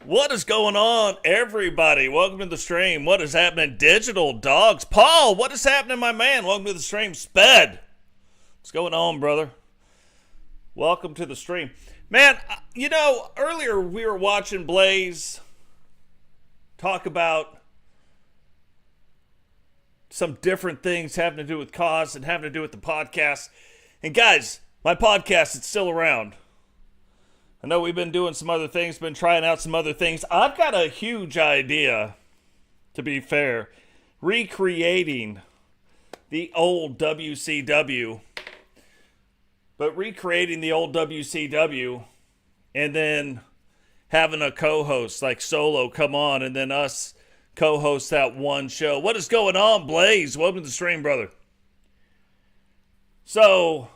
What is going on, everybody? Welcome to the stream. What is happening, digital dogs? Paul, what is happening, my man? Welcome to the stream. Sped, what's going on, brother? Welcome to the stream. Man, you know, earlier we were watching Blaise talk about some different things having to do with cause and having to do with the podcast. And guys, my podcast is still around. I know we've been doing some other things, been trying out some other things. I've got a huge idea, to be fair. Recreating the old WCW. But recreating the old WCW and then having a co-host like Solo come on and then us co-host that one show. What is going on, Blaise? Welcome to the stream, brother. So...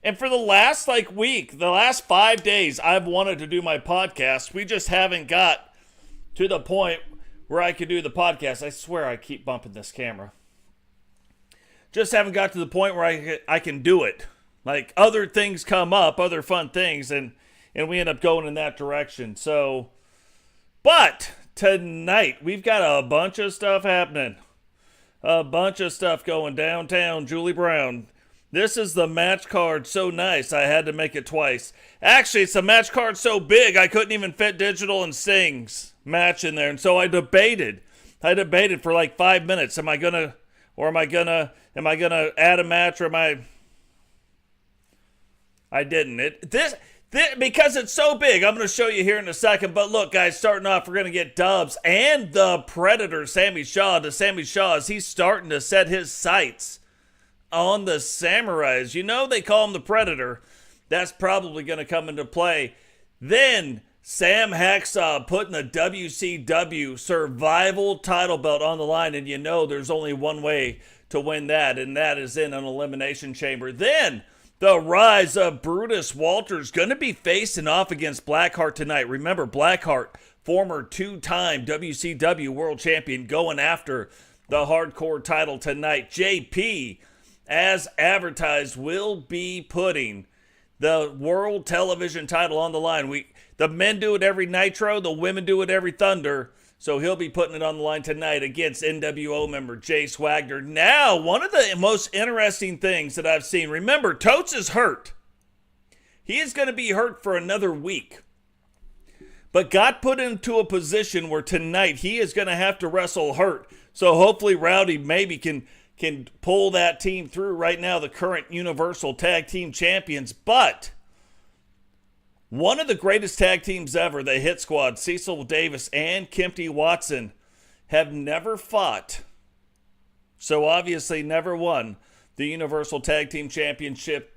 and for the last week, the last 5 days, I've wanted to do my podcast. We just haven't got to the point where I could do the podcast. I swear I keep bumping this camera. Just haven't got to the point where I can do it. Like, other things come up, other fun things, and we end up going in that direction. So, but tonight, we've got a bunch of stuff happening. A bunch of stuff going downtown, Julie Brown. This is the match card so nice, I had to make it twice. Actually, it's a match card so big, I couldn't even fit Digital and Sing's match in there. And so I debated for like 5 minutes. Am I going to add a match or I didn't. This, because it's so big, I'm going to show you here in a second. But look, guys, starting off, we're going to get Dubs and the Predator, Sammy Shaw. To Sammy Shaw, as he's starting to set his sights on the Samurais. You know they call him the Predator. That's probably going to come into play. Then Sam Hacksaw putting the WCW Survival title belt on the line. And you know there's only one way to win that, and that is in an elimination chamber. Then the rise of Brutus Walters going to be facing off against Blackheart tonight. Remember, Blackheart, former two-time WCW World Champion, going after the hardcore title tonight. JP, as advertised, will be putting the World Television title on the line. The men do it every Nitro, the women do it every Thunder, so he'll be putting it on the line tonight against NWO member Jace Wagner. Now, one of the most interesting things that I've seen, remember, Totes is hurt. He is going to be hurt for another week, but got put into a position where tonight he is going to have to wrestle hurt. So hopefully Rowdy maybe can pull that team through. Right now, the current Universal Tag Team Champions. But one of the greatest tag teams ever, the Hit Squad, Cecil Davis and Kempty Watson, have never fought. So obviously never won the Universal Tag Team Championship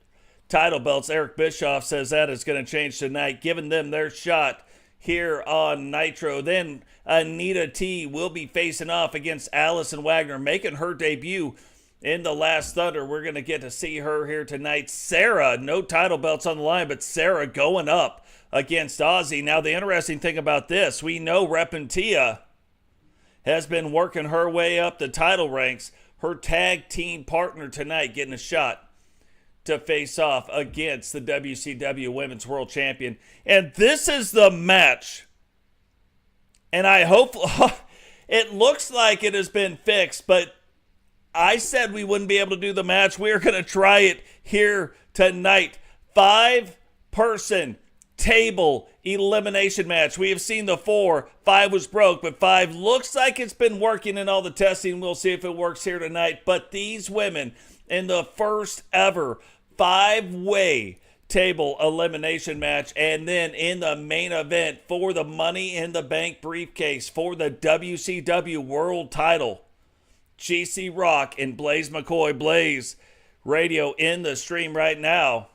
title belts. Eric Bischoff says that is going to change tonight, giving them their shot here on Nitro. Then Anita T will be facing off against Allison Wagner, making her debut in the Last Thunder. We're going to get to see her here tonight. Serra, no title belts on the line, but Serra going up against Ozzy. Now, the interesting thing about this, we know Repentia has been working her way up the title ranks. Her tag team partner tonight getting a shot to face off against the WCW Women's World Champion. And this is the match. And I hope it looks like it has been fixed, but I said we wouldn't be able to do the match. We're going to try it here tonight. 5-person table elimination match. We have seen the 4. 5 was broke, but 5 looks like it's been working in all the testing. We'll see if it works here tonight. But these women in the first ever 5-way table elimination match, and then in the main event for the Money in the Bank briefcase for the WCW World title, GC Rock and Blaise McCoy. Blaise Radio in the stream right now.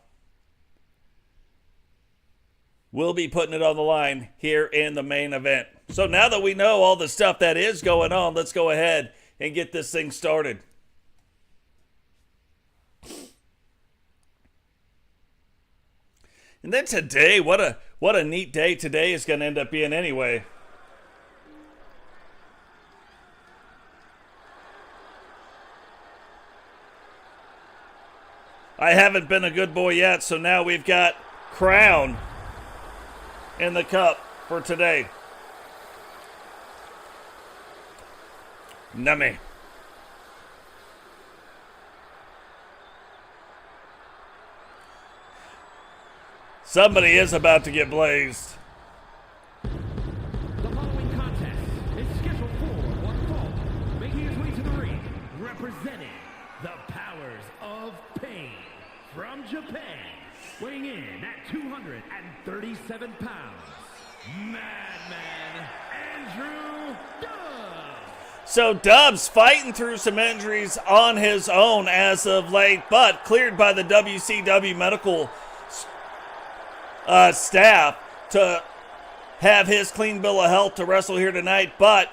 We'll be putting it on the line here in the main event. So now that we know all the stuff that is going on, let's go ahead and get this thing started. And then today, what a neat day today is going to end up being anyway. I haven't been a good boy yet, so now we've got Crown in the cup. for today. Nummy. Somebody is about to get blazed. The following contest is scheduled for one fall, making his way to the ring, representing the powers of pain from Japan, weighing in at 237 pounds, Madman Andrew Dubs. So Dubs fighting through some injuries on his own as of late, but cleared by the WCW medical staff to have his clean bill of health to wrestle here tonight. But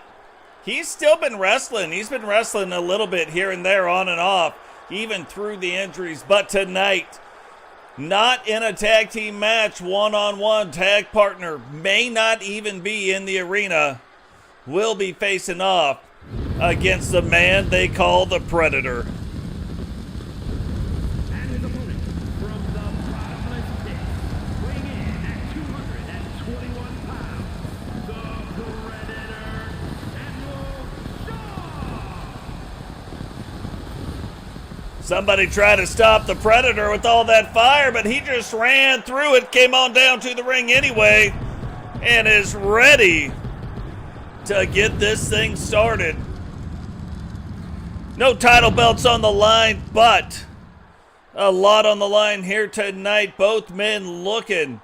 he's still been wrestling. He's been wrestling a little bit here and there, on and off, even through the injuries. But tonight, not in a tag team match, one-on-one tag partner, may not even be in the arena, will be facing off against the man they call the Predator. And his opponent from the bottomless pit, weighing in at 221 pounds, the Predator, Shaw. Somebody tried to stop the Predator with all that fire, but he just ran through it, came on down to the ring anyway, and is ready to get this thing started. No title belts on the line, but a lot on the line here tonight. Both men looking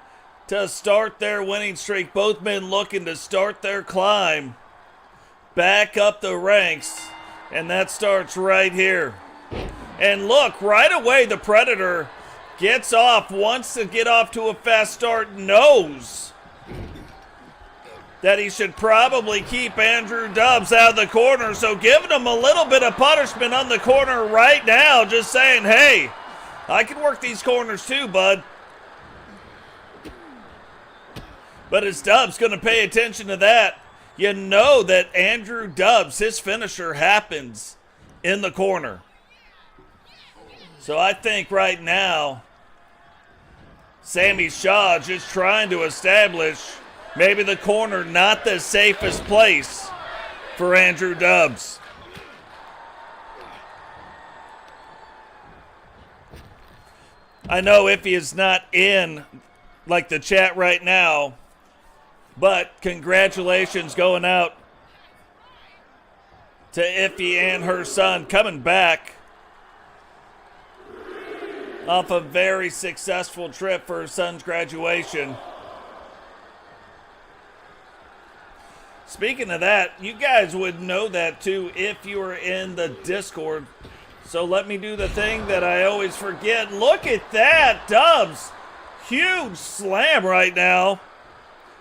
to start their winning streak. Both men looking to start their climb back up the ranks. And that starts right here. And look, right away the Predator gets off, wants to get off to a fast start, knows that he should probably keep Andrew Dubs out of the corner. So giving him a little bit of punishment on the corner right now, just saying, hey, I can work these corners too, bud. But is Dubs going to pay attention to that? You know that Andrew Dubs, his finisher happens in the corner. So I think right now, Sammy Shaw just trying to establish maybe the corner not the safest place for Andrew Dubs. I know Iffy is not in like the chat right now, but congratulations going out to Iffy and her son coming back off a very successful trip for her son's graduation. Speaking of that, you guys would know that too if you were in the Discord. So let me do the thing that I always forget. Look at that, Dubs. Huge slam right now.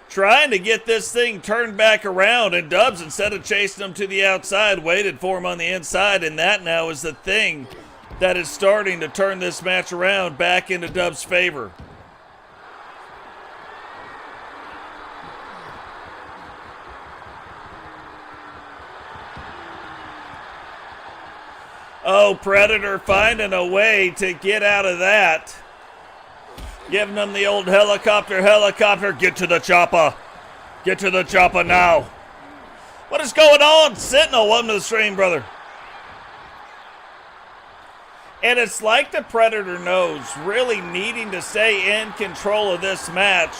Trying to get this thing turned back around. And Dubs, instead of chasing him to the outside, waited for him on the inside. And that now is the thing that is starting to turn this match around back into Dubs' favor. Oh, Predator finding a way to get out of that. Giving them the old helicopter. Get to the chopper. Get to the chopper now. What is going on? Sentinel, welcome to the stream, brother. And it's like the Predator knows, really needing to stay in control of this match.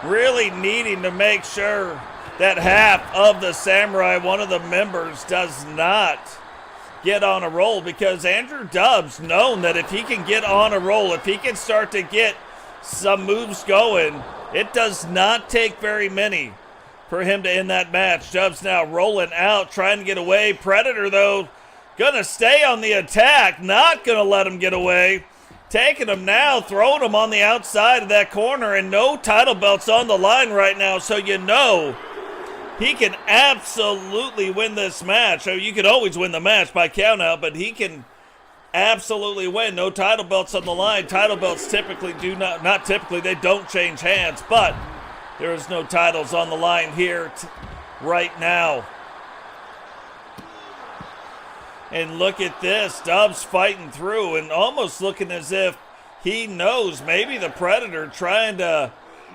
Really needing to make sure that half of the Samurai, one of the members, does not get on a roll, because Andrew Dubs known that if he can get on a roll, if he can start to get some moves going, it does not take very many for him to end that match. Dubs now rolling out, trying to get away. Predator, though, gonna stay on the attack, not gonna let him get away. Taking him now, throwing him on the outside of that corner, and no title belts on the line right now, so you know he can absolutely win this match. You can always win the match by countout, but he can absolutely win. No title belts on the line. Title belts typically do not typically, they don't change hands, but there is no titles on the line here right now. And look at this, Dubs fighting through and almost looking as if he knows maybe the Predator trying to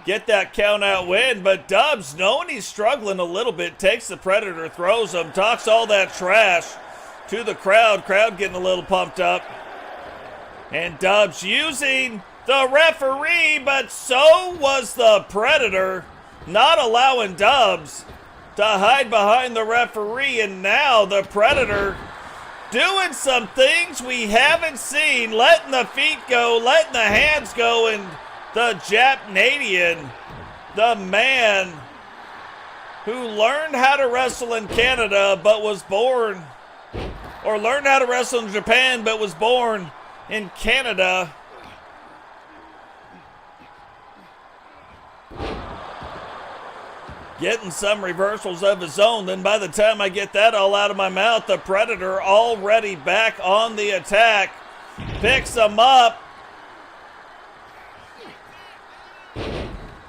get that count out win. But Dubs, knowing he's struggling a little bit, takes the Predator, throws him, talks all that trash to the crowd. Crowd getting a little pumped up. And Dubs using the referee, but so was the Predator, not allowing Dubs to hide behind the referee. And now the Predator doing some things we haven't seen, letting the feet go, letting the hands go, and the Japnadian, the man who learned how to wrestle in Canada but was born, or learned how to wrestle in Japan but was born in Canada. Getting some reversals of his own. Then by the time I get that all out of my mouth, the Predator already back on the attack. Picks him up.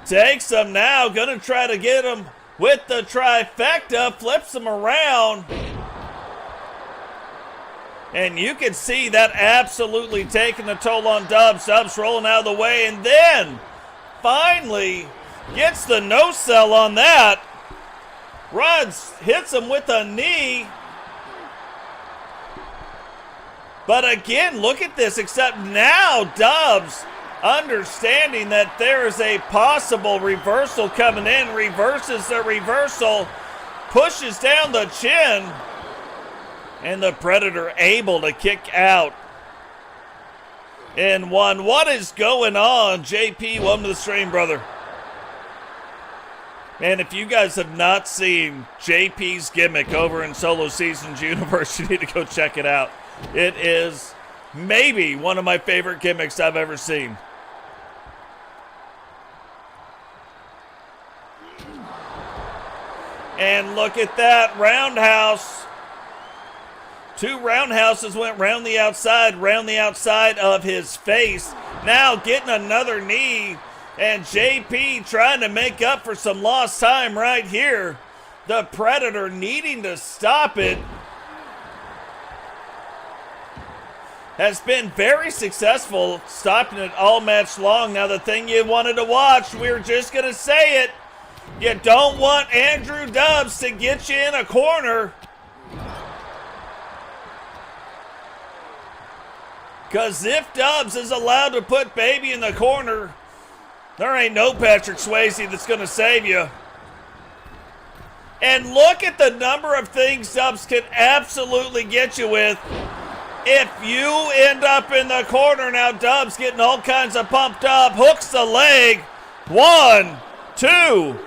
Takes him now. Gonna try to get him with the trifecta. Flips him around. And you can see that absolutely taking a toll on Dubs. Dubs rolling out of the way. And then finally gets the no-sell on that. Runs, hits him with a knee. But again, look at this, except now Dubs understanding that there is a possible reversal coming in. Reverses the reversal, pushes down the chin. And the Predator able to kick out in one. What is going on? JP, welcome to the stream, brother. Man, if you guys have not seen JP's gimmick over in Solo Seasons Universe, you need to go check it out. It is maybe one of my favorite gimmicks I've ever seen. And look at that roundhouse. Two roundhouses went round the outside of his face. Now getting another knee. And JP trying to make up for some lost time right here. The Predator needing to stop it. Has been very successful stopping it all match long. Now the thing you wanted to watch, we were just going to say it. You don't want Andrew Dubs to get you in a corner. Because if Dubs is allowed to put Baby in the corner, there ain't no Patrick Swayze that's going to save you. And look at the number of things Dubs can absolutely get you with. If you end up in the corner, now Dubs getting all kinds of pumped up. Hooks the leg. 1, 2.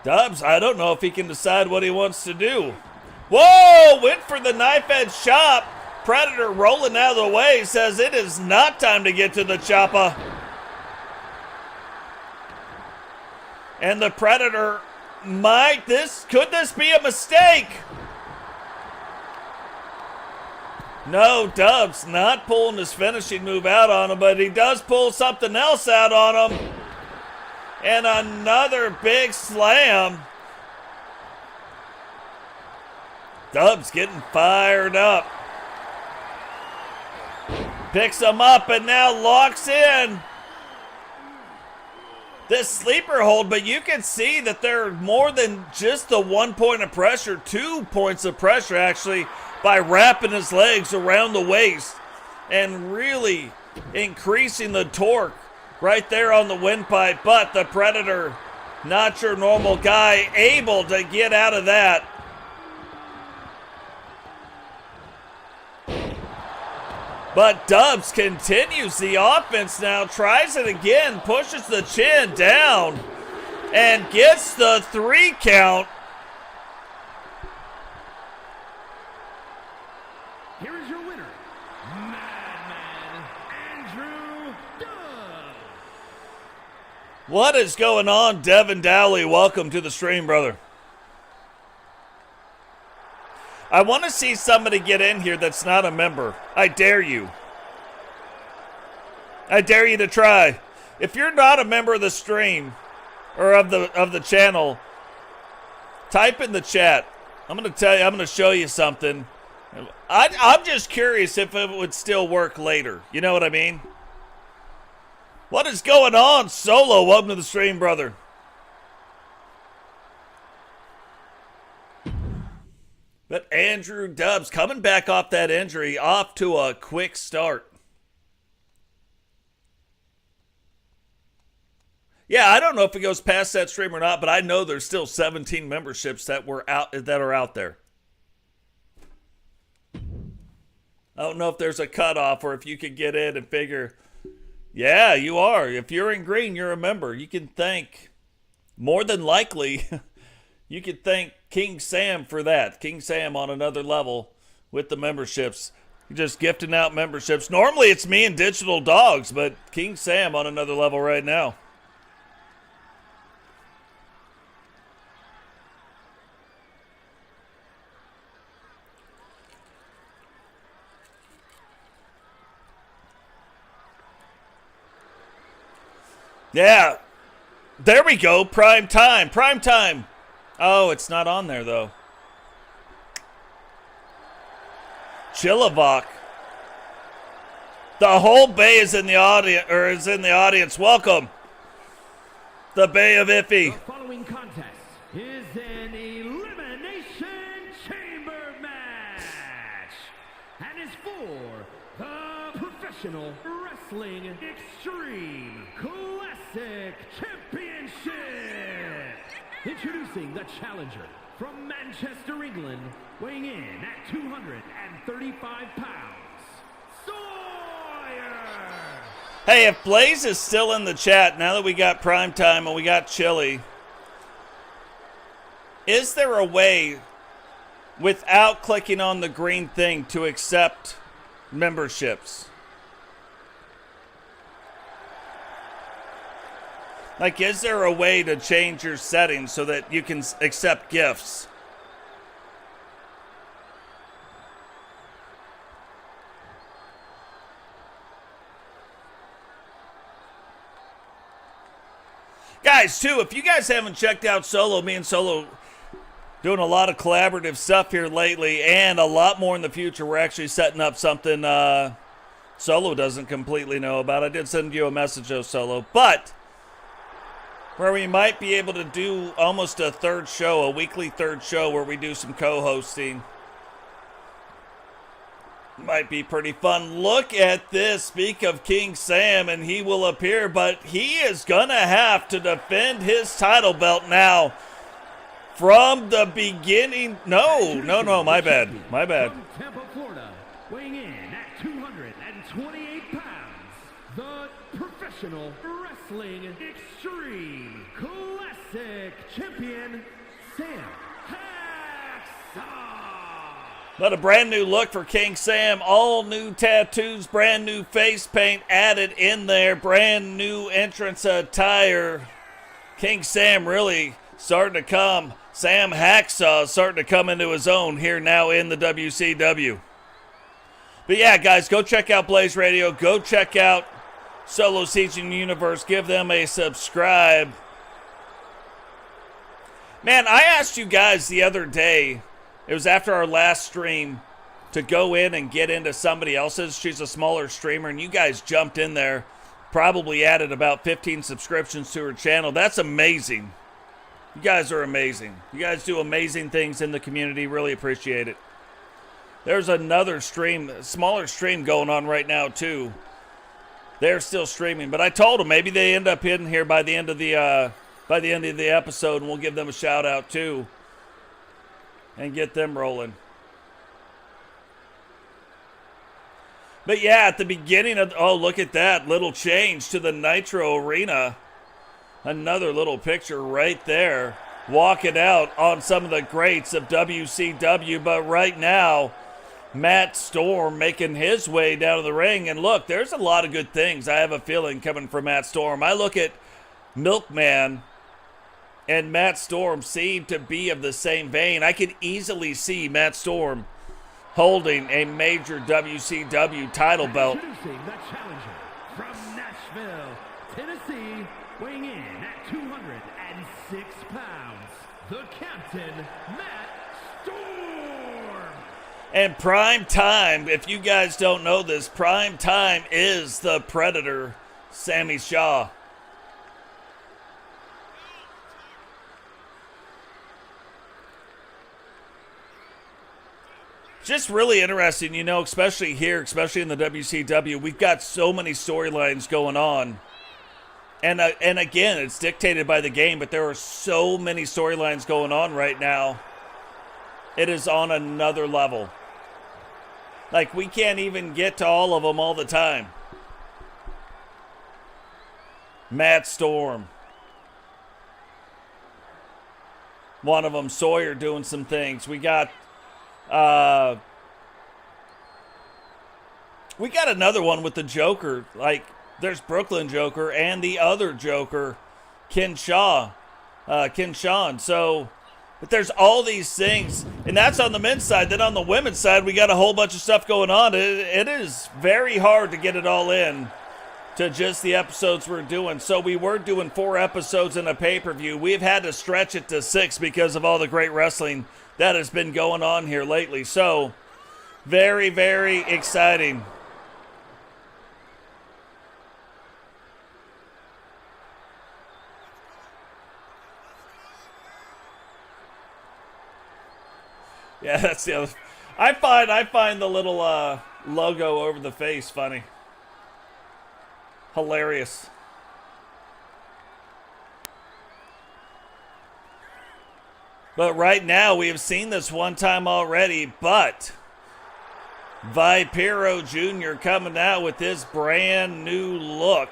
Dubs, I don't know if he can decide what he wants to do. Whoa, went for the knife edge chop. Predator rolling out of the way, says it is not time to get to the chopper. And the Predator could this be a mistake? No, Dubs not pulling his finishing move out on him, but he does pull something else out on him. And another big slam. Dubs getting fired up. Picks him up and now locks in this sleeper hold, but you can see that there are more than just the 1 point of pressure, 2 points of pressure actually, by wrapping his legs around the waist and really increasing the torque right there on the windpipe. But the Predator, not your normal guy, able to get out of that. But Dubs continues the offense now, tries it again, pushes the chin down, and gets the 3 count. Here is your winner, Madman Andrew Dubs. What is going on, Devin Dowley? Welcome to the stream, brother. I want to see somebody get in here that's not a member. I dare you. I dare you to try. If you're not a member of the stream or of the channel, type in the chat. I'm going to tell you, I'm going to show you something. I'm just curious if it would still work later. You know what I mean? What is going on, Solo? Welcome to the stream, brother. But Andrew Dubs coming back off that injury, off to a quick start. Yeah, I don't know if it goes past that stream or not, but I know there's still 17 memberships that are out there. I don't know if there's a cutoff or if you could get in and figure, yeah, you are. If you're in green, you're a member. You can thank, more than likely, you could thank King Sam for that. King Sam on another level with the memberships. You're just gifting out memberships. Normally it's me and Digital Dogs, but King Sam on another level right now. Yeah, there we go. Prime time. Prime time. Oh, it's not on there though. Chillivac. The whole Bay is in the audience. Welcome. The Bay of Iffy. The following contest is an elimination chamber match and is for the Professional Wrestling Extreme Classic Championship. Introducing the challenger from Manchester, England, weighing in at 235 pounds, Sawyer. Hey, if Blaise is still in the chat, now that we got Prime Time and we got Chili, is there a way, without clicking on the green thing, to accept memberships? Like, is there a way to change your settings so that you can accept gifts? Guys, too, if you guys haven't checked out Solo, me and Solo doing a lot of collaborative stuff here lately and a lot more in the future. We're actually setting up something Solo doesn't completely know about. I did send you a message, though, Solo. But where we might be able to do almost a third show, a weekly third show where we do some co-hosting. Might be pretty fun. Look at this. Speak of King Sam, and he will appear, but he is going to have to defend his title belt now. From the beginning. No, my bad. My bad. From Tampa, Florida, weighing in at 228 pounds, the Professional Wrestling Extreme Classic Champion, Sam Hacksaw. But a brand new look for King Sam. All new tattoos, brand new face paint added in there, brand new entrance attire. King Sam really starting to come. Sam Hacksaw starting to come into his own here now in the WCW. But yeah, guys, go check out Blaise Radio. Go check out Solo Teaching Universe. Give them a subscribe. Man, I asked you guys the other day, it was after our last stream, to go in and get into somebody else's. She's a smaller streamer, and you guys jumped in there. Probably added about 15 subscriptions to her channel. That's amazing. You guys are amazing. You guys do amazing things in the community. Really appreciate it. There's another stream, smaller stream going on right now too. They're still streaming, but I told them maybe they end up hidden here by the end of the episode, and we'll give them a shout out too, and get them rolling. But yeah, at the beginning of, oh, look at that little change to the Nitro Arena. Another little picture right there, walking out on some of the greats of WCW. But right now, Matt Storm making his way down to the ring. And look, there's a lot of good things, I have a feeling, coming from Matt Storm. I look at Milkman and Matt Storm seem to be of the same vein. I could easily see Matt Storm holding a major WCW title belt. Introducing the challenger from Nashville, Tennessee, weighing in at 206 pounds, the Captain, Matt Storm. And Prime Time, if you guys don't know this, Prime Time is the Predator, Sammy Shaw. Just really interesting, you know, especially here, especially in the WCW. We've got so many storylines going on. And again, it's dictated by the game, but there are so many storylines going on right now. It is on another level. Like, we can't even get to all of them all the time. Matt Storm. One of them, Sawyer, doing some things. We got another one with the Joker. Like, there's Brooklyn Joker and the other Joker, Ken Shawn. So, but there's all these things, and that's on the men's side. Then on the women's side, we got a whole bunch of stuff going on. It is very hard to get it all in to just the episodes we're doing. So we were doing 4 episodes in a pay-per-view. We've had to stretch it to 6 because of all the great wrestling that has been going on here lately. So, very, very exciting. Yeah, that's the other. I find the little logo over the face funny. Hilarious. But right now, we have seen this one time already, but Vipero Jr. coming out with this brand new look.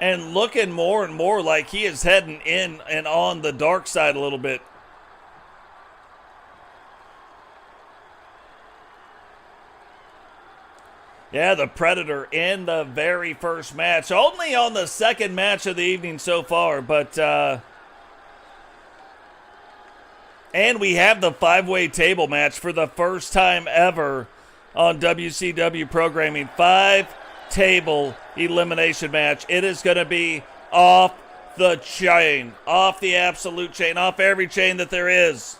And looking more and more like he is heading in and on the dark side a little bit. Yeah, the Predator in the very first match. Only on the second match of the evening so far, but and we have the 5-way table match for the first time ever on WCW programming. 5-table elimination match. It is going to be off the chain, off the absolute chain, off every chain that there is.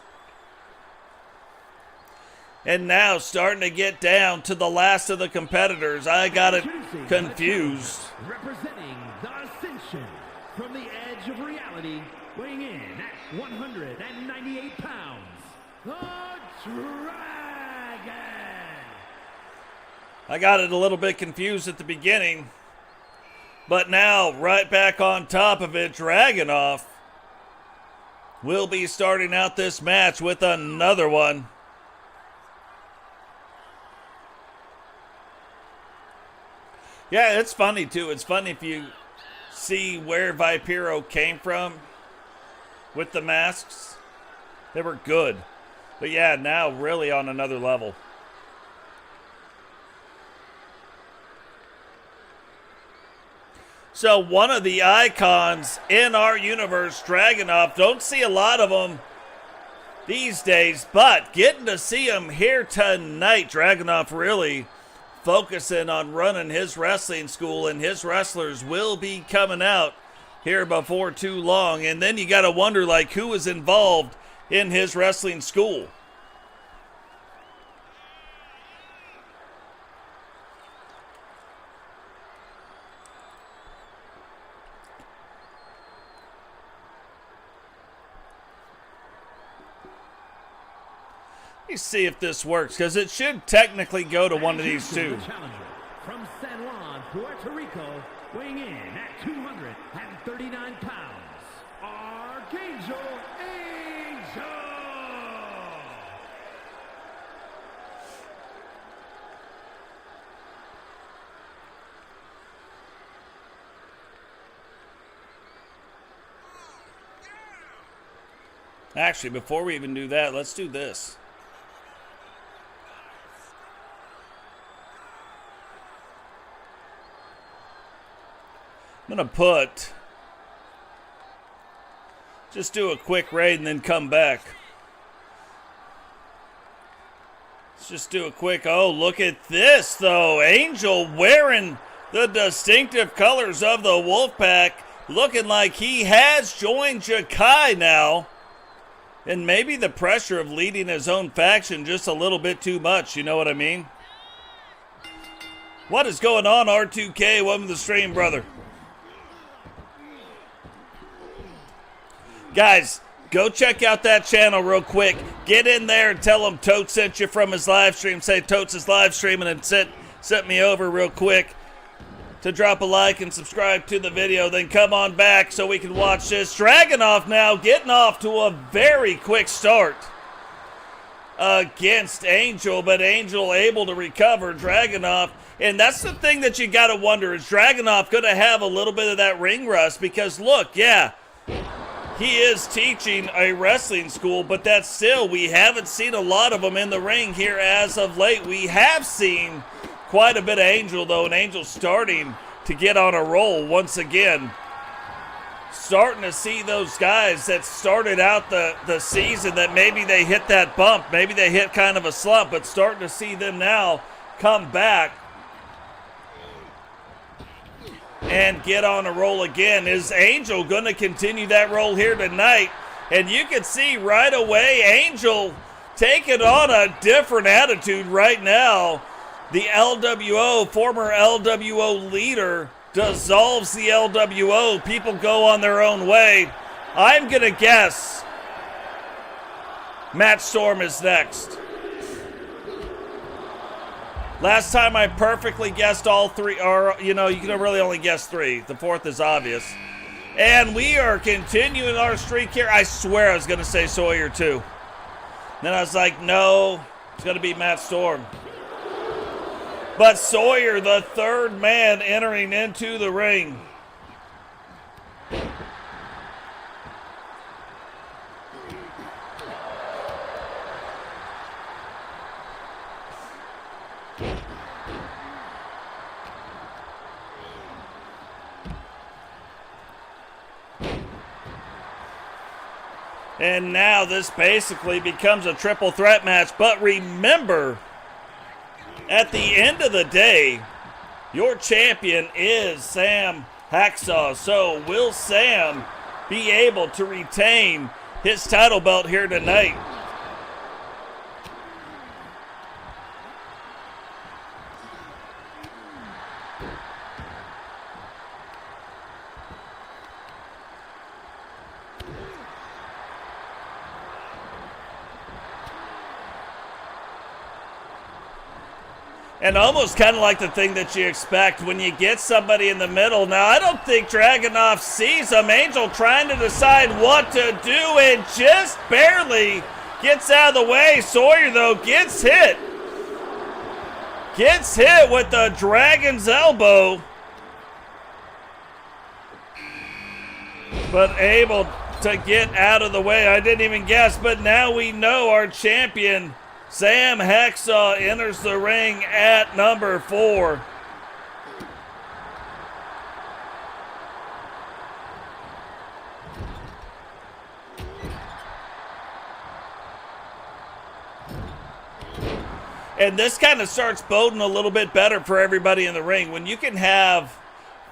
And now starting to get down to the last of the competitors. I got it confused. Representing the Ascension from the edge of reality, weighing in at 198 pounds, the Dragon. I got it a little bit confused at the beginning. But now, right back on top of it, Dragonuv will be starting out this match with another one. Yeah, it's funny, too. It's funny if you see where Vipero came from with the masks. They were good. But yeah, now really on another level. So one of the icons in our universe, Dragonuv, don't see a lot of them these days, but getting to see him here tonight, Dragonuv really focusing on running his wrestling school, and his wrestlers will be coming out here before too long. And then you got to wonder, like, who is involved in his wrestling school? Let me see if this works, because it should technically go to one of these two. From San Juan, Puerto Rico, weighing in at 239 pounds, Archangel Angel. Actually, before we even do that, let's do this. I'm going to just do a quick raid and then come back. Let's just do a quick, oh, look at this, though. Angel wearing the distinctive colors of the Wolfpack, looking like he has joined Jakai now. And maybe the pressure of leading his own faction just a little bit too much, you know what I mean? What is going on, R2K? Welcome to the stream, brother. Guys, go check out that channel real quick. Get in there and tell him Totes sent you from his live stream. Say Totes is live streaming and sent me over real quick to drop a like and subscribe to the video. Then come on back so we can watch this. Dragonuv now getting off to a very quick start against Angel, but Angel able to recover Dragonuv. And that's the thing that you got to wonder, is Dragonuv going to have a little bit of that ring rust? Because look, yeah, he is teaching a wrestling school, but that's still, we haven't seen a lot of them in the ring here as of late. We have seen quite a bit of Angel, though, and Angel starting to get on a roll once again. Starting to see those guys that started out the season that maybe they hit that bump, maybe they hit kind of a slump, but starting to see them now come back and get on a roll again. Is Angel going to continue that roll here tonight? And you can see right away Angel taking on a different attitude right now. The LWO, former LWO leader, dissolves the LWO. People go on their own way. I'm going to guess Matt Storm is next. Last time I perfectly guessed all three, or, you know, you can really only guess three. The fourth is obvious. And we are continuing our streak here. I swear I was going to say Sawyer too. Then I was like, no, it's going to be Matt Storm. But Sawyer, the third man entering into the ring. And now this basically becomes a triple threat match. But remember, at the end of the day, your champion is Sam Hacksaw. So will Sam be able to retain his title belt here tonight? And almost kind of like the thing that you expect when you get somebody in the middle. Now, I don't think Dragonuv sees him. Angel trying to decide what to do and just barely gets out of the way. Sawyer, though, gets hit. Gets hit with the Dragon's elbow. But able to get out of the way. I didn't even guess, but now we know our champion, Sam Hacksaw, enters the ring at number 4. And this kind of starts boding a little bit better for everybody in the ring. When you can have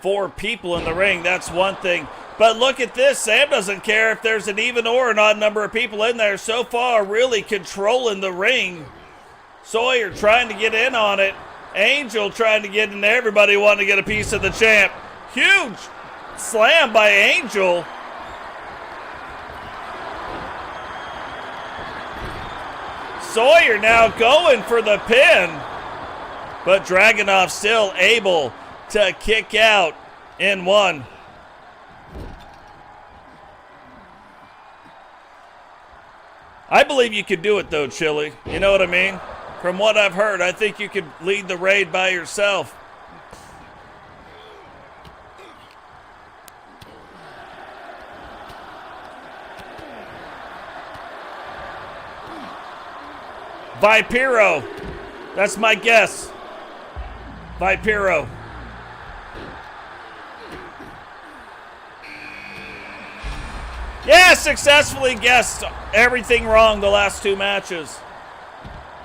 4 people in the ring, that's one thing. But look at this. Sam doesn't care if there's an even or an odd number of people in there. So far, really controlling the ring. Sawyer trying to get in on it. Angel trying to get in there. Everybody wanting to get a piece of the champ. Huge slam by Angel. Sawyer now going for the pin. But Dragonuv still able to kick out in 1. I believe you could do it, though, Chili. You know what I mean? From what I've heard, I think you could lead the raid by yourself. Vipero. That's my guess. Vipero. Yeah, successfully guessed everything wrong the last 2 matches.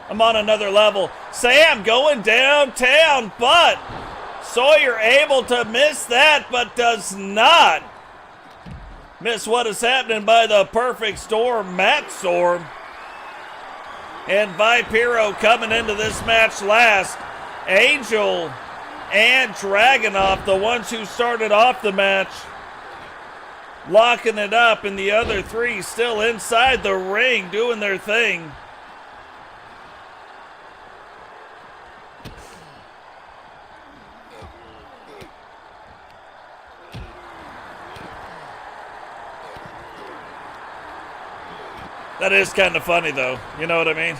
I'm on another level. Sam going downtown, but Sawyer able to miss that, but does not Miss what is happening by the perfect storm, Matt Storm. And Vipero coming into this match last. Angel and Dragonuv, the ones who started off the match, locking it up, and the other three still inside the ring doing their thing. That is kind of funny, though. You know what I mean?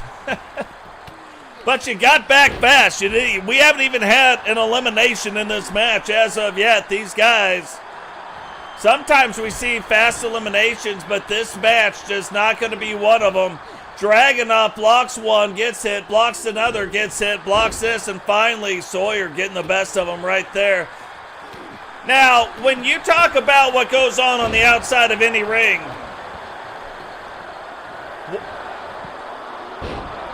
But you got back fast. We haven't even had an elimination in this match as of yet. These guys, sometimes we see fast eliminations, but this match just not going to be one of them. Dragonuv blocks one, gets hit, blocks another, gets hit, blocks this, and finally Sawyer getting the best of them right there. Now, when you talk about what goes on the outside of any ring,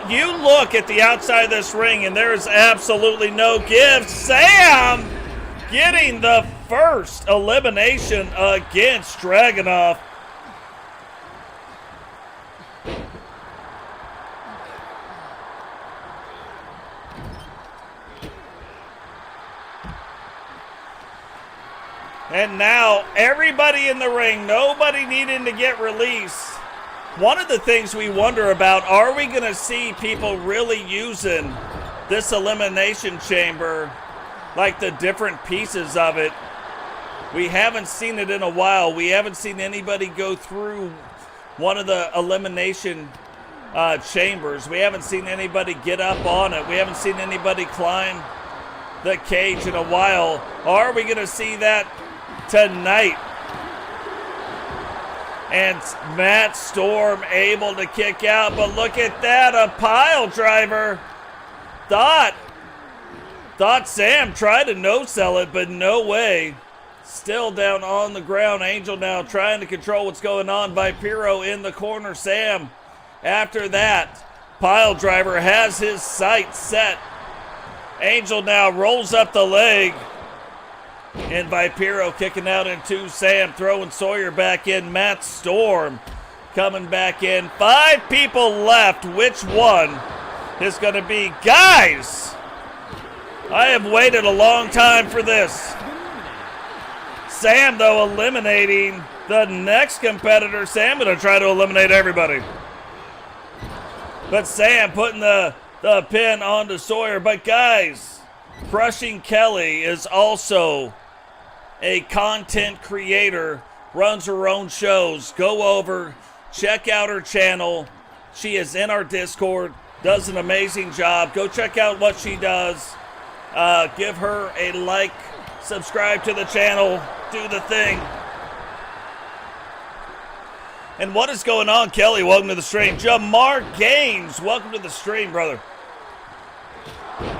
you look at the outside of this ring and there is absolutely no give. Sam getting the first elimination against Dragonuv. And now everybody in the ring, nobody needing to get released. One of the things we wonder about, are we going to see people really using this elimination chamber, like the different pieces of it? We haven't seen it in a while. We haven't seen anybody go through one of the elimination chambers. We haven't seen anybody get up on it. We haven't seen anybody climb the cage in a while. Are we going to see that tonight? And Matt Storm able to kick out, but look at that, a pile driver. Thought Sam tried to no-sell it, but no way. Still down on the ground. Angel now trying to control what's going on. Vipero in the corner. Sam, after that, pile driver has his sights set. Angel now rolls up the leg. And Vipero kicking out into Sam, throwing Sawyer back in. Matt Storm coming back in. 5 people left. Which one is going to be? Guys, I have waited a long time for this. Sam, though, eliminating the next competitor. Sam going to try to eliminate everybody. But Sam putting the pin onto Sawyer. But guys, Crushing Kelly is also a content creator, runs her own shows. Go over, check out her channel. She is in our Discord, does an amazing job. Go check out what she does. Give her a like, subscribe to the channel, do the thing. And what is going on, Kelly? Welcome to the stream. Jamar Gaines, welcome to the stream, brother.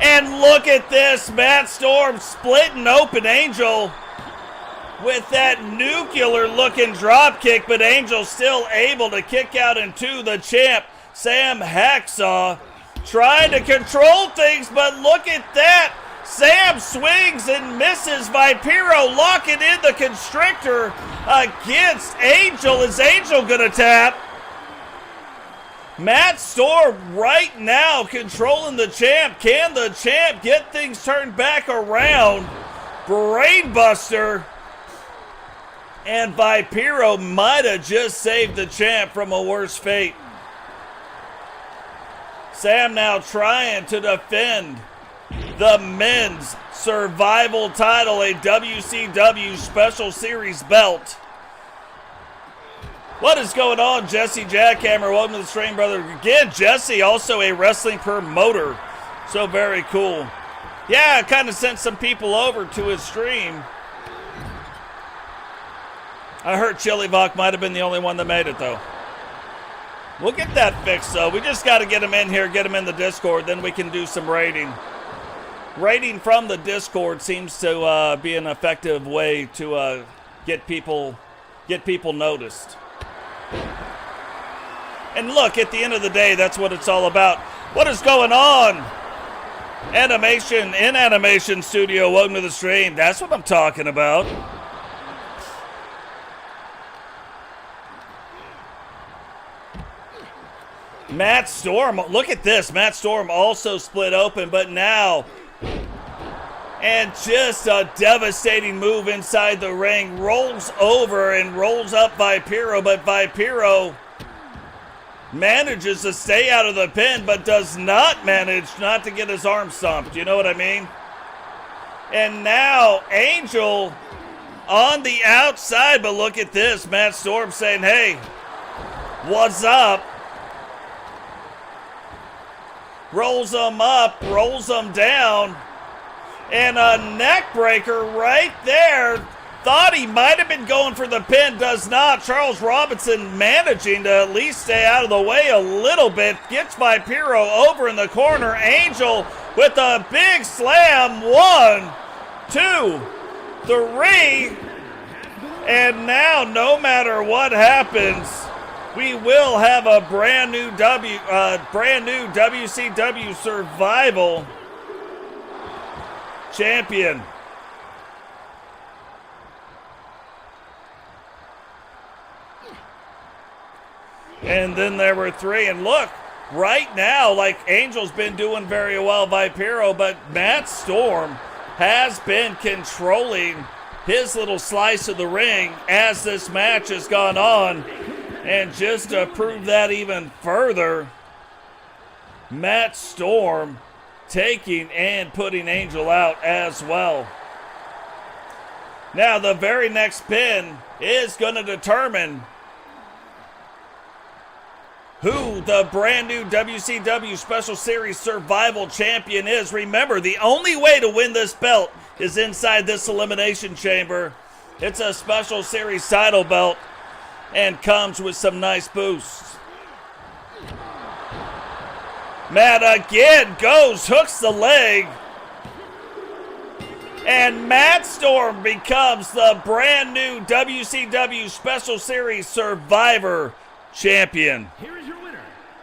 And look at this, Matt Storm splitting open Angel with that nuclear-looking drop kick, but Angel still able to kick out into the champ, Sam Hacksaw, trying to control things, but look at that. Sam swings and misses. Vipero locking in the constrictor against Angel. Is Angel gonna tap? Matt Storm right now controlling the champ. Can the champ get things turned back around? Brainbuster. And Vipero might have just saved the champ from a worse fate. Sam now trying to defend the men's survival title, a WCW Special Series belt. What is going on, Jesse Jackhammer? Welcome to the stream, brother. Again, Jesse, also a wrestling promoter. So very cool. Yeah, I kind of sent some people over to his stream. I heard Chilivok might have been the only one that made it, though. We'll get that fixed, though. We just got to get him in here, get him in the Discord, then we can do some rating. Rating from the Discord seems to be an effective way to get people noticed. And look, at the end of the day, that's what it's all about. What is going on? Animation Studio, welcome to the stream. That's what I'm talking about. Matt Storm, look at this. Matt Storm also split open, but now, and just a devastating move inside the ring. Rolls over and rolls up Vipero, but Vipero manages to stay out of the pin, but does not manage not to get his arm stomped. You know what I mean? And now Angel on the outside, but look at this. Matt Storm saying, hey, what's up? Rolls him up, rolls him down, and a neck breaker right there. Thought he might have been going for the pin, does not. Charles Robinson managing to at least stay out of the way a little bit. Gets Vipero over in the corner. Angel with a big slam. 1, 2, 3. And now, no matter what happens, we will have a brand new WCW Survival champion. And then there were 3. And look, right now, like Angel's been doing very well, Vipero, but Matt Storm has been controlling his little slice of the ring as this match has gone on. And just to prove that even further, Matt Storm taking and putting Angel out as well. Now the very next pin is going to determine who the brand new WCW Special Series Survival Champion is. Remember, the only way to win this belt is inside this Elimination Chamber. It's a Special Series title belt and comes with some nice boosts. Matt again goes, hooks the leg. And Matt Storm becomes the brand new WCW Special Series Survivor Champion. Here is your winner,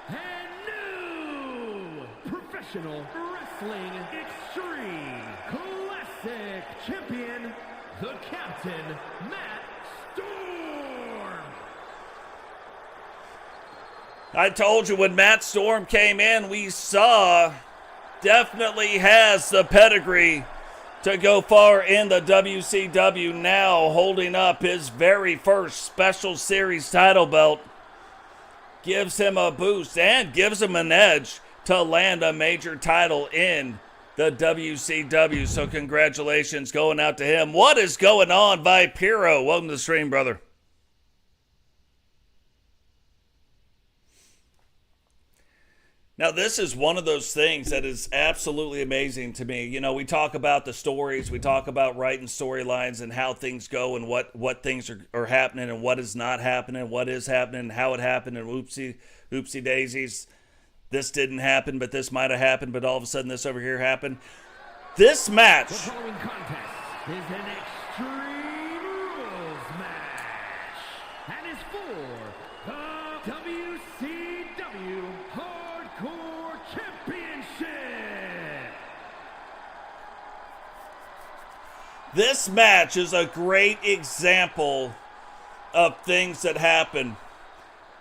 and new Professional Wrestling Extreme Classic Champion, the Captain, Matt Storm. I told you when Matt Storm came in, we saw definitely has the pedigree to go far in the WCW, now holding up his very first Special Series title belt. Gives him a boost and gives him an edge to land a major title in the WCW. So congratulations going out to him. What is going on, Vipero? Welcome to the stream, brother. Now, this is one of those things that is absolutely amazing to me. You know, we talk about the stories, we talk about writing storylines and how things go and what things are happening and what is not happening, what is happening, how it happened, and oopsie daisies. This didn't happen, but this might have happened, but all of a sudden this over here happened. This match. The following contest is an Extreme Rules match and is for the WCW Hardcore Championship. This match is a great example of things that happen.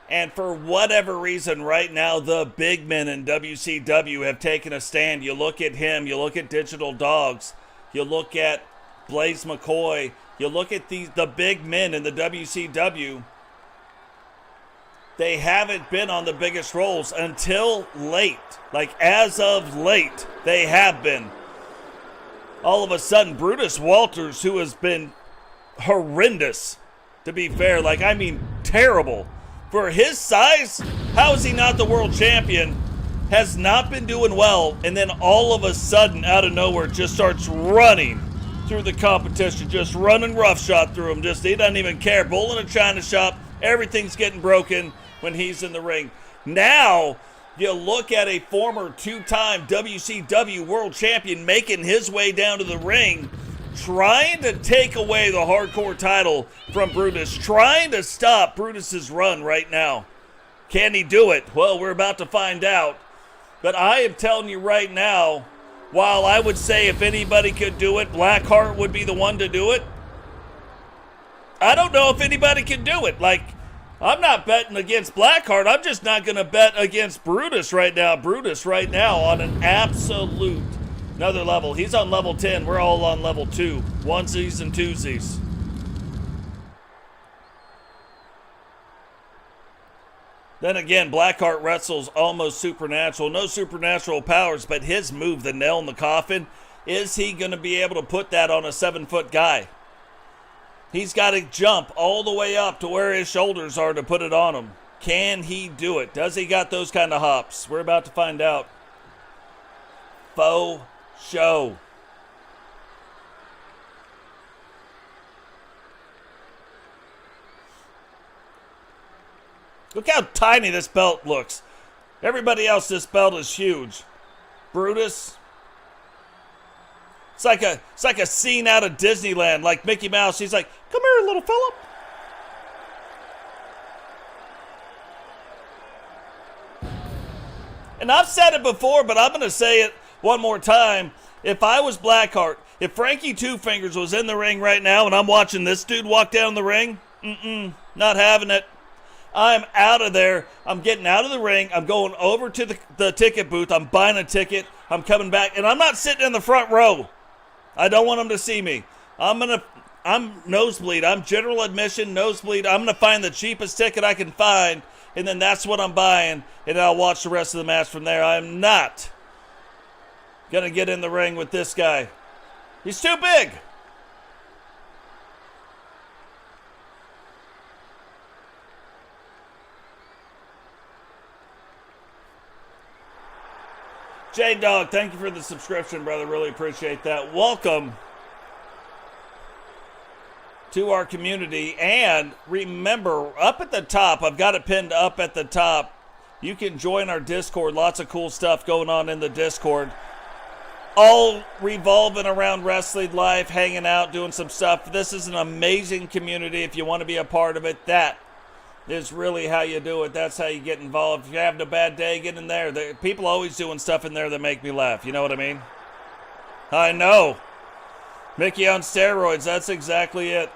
And for whatever reason, right now, the big men in WCW have taken a stand. You look at him, you look at Digital Dogs, you look at Blaise McCoy, you look at the big men in the WCW. They haven't been on the biggest roles until late. Like, as of late, they have been. All of a sudden, Brutus Walters, who has been horrendous, to be fair, like, I mean, terrible. For his size, how is he not the world champion? Has not been doing well, and then all of a sudden, out of nowhere, just starts running through the competition, just running roughshod through him. Just he doesn't even care. Bull in a china shop, everything's getting broken when he's in the ring. Now, you look at a former two-time WCW world champion making his way down to the ring, trying to take away the hardcore title from Brutus, trying to stop Brutus's run right now. Can he do it? Well, we're about to find out. But I am telling you right now, while I would say if anybody could do it, Black would be the one to do it. I don't know if anybody can do it. Like, I'm not betting against Blackheart. I'm just not going to bet against Brutus right now. Brutus right now on an absolute another level. He's on level 10. We're all on level 2. Onesies and twosies. Then again, Blackheart wrestles almost supernatural. No supernatural powers, but his move, the nail in the coffin, is he going to be able to put that on a 7-foot guy? He's got to jump all the way up to where his shoulders are to put it on him. Can he do it? Does he got those kind of hops? We're about to find out. Faux show. Look how tiny this belt looks. Everybody else, this belt is huge. Brutus. It's like a scene out of Disneyland, like Mickey Mouse. He's like, "Come here, little fella." And I've said it before, but I'm going to say it one more time. If I was Blackheart, if Frankie Two Fingers was in the ring right now and I'm watching this dude walk down the ring, not having it. I'm out of there. I'm getting out of the ring. I'm going over to the ticket booth. I'm buying a ticket. I'm coming back. And I'm not sitting in the front row. I don't want them to see me. I'm nosebleed. I'm general admission, nosebleed. I'm going to find the cheapest ticket I can find. And then that's what I'm buying. And I'll watch the rest of the match from there. I'm not going to get in the ring with this guy. He's too big. J-Dog, thank you for the subscription, brother. Really appreciate that. Welcome to our community. And remember, up at the top, I've got it pinned up at the top. You can join our Discord. Lots of cool stuff going on in the Discord. All revolving around wrestling life, hanging out, doing some stuff. This is an amazing community. If you want to be a part of it, that is really how you do it. That's how you get involved. If you're having a bad day, get in there. People always doing stuff in there that make me laugh. You know what I mean? I know. Mickey on steroids. That's exactly it.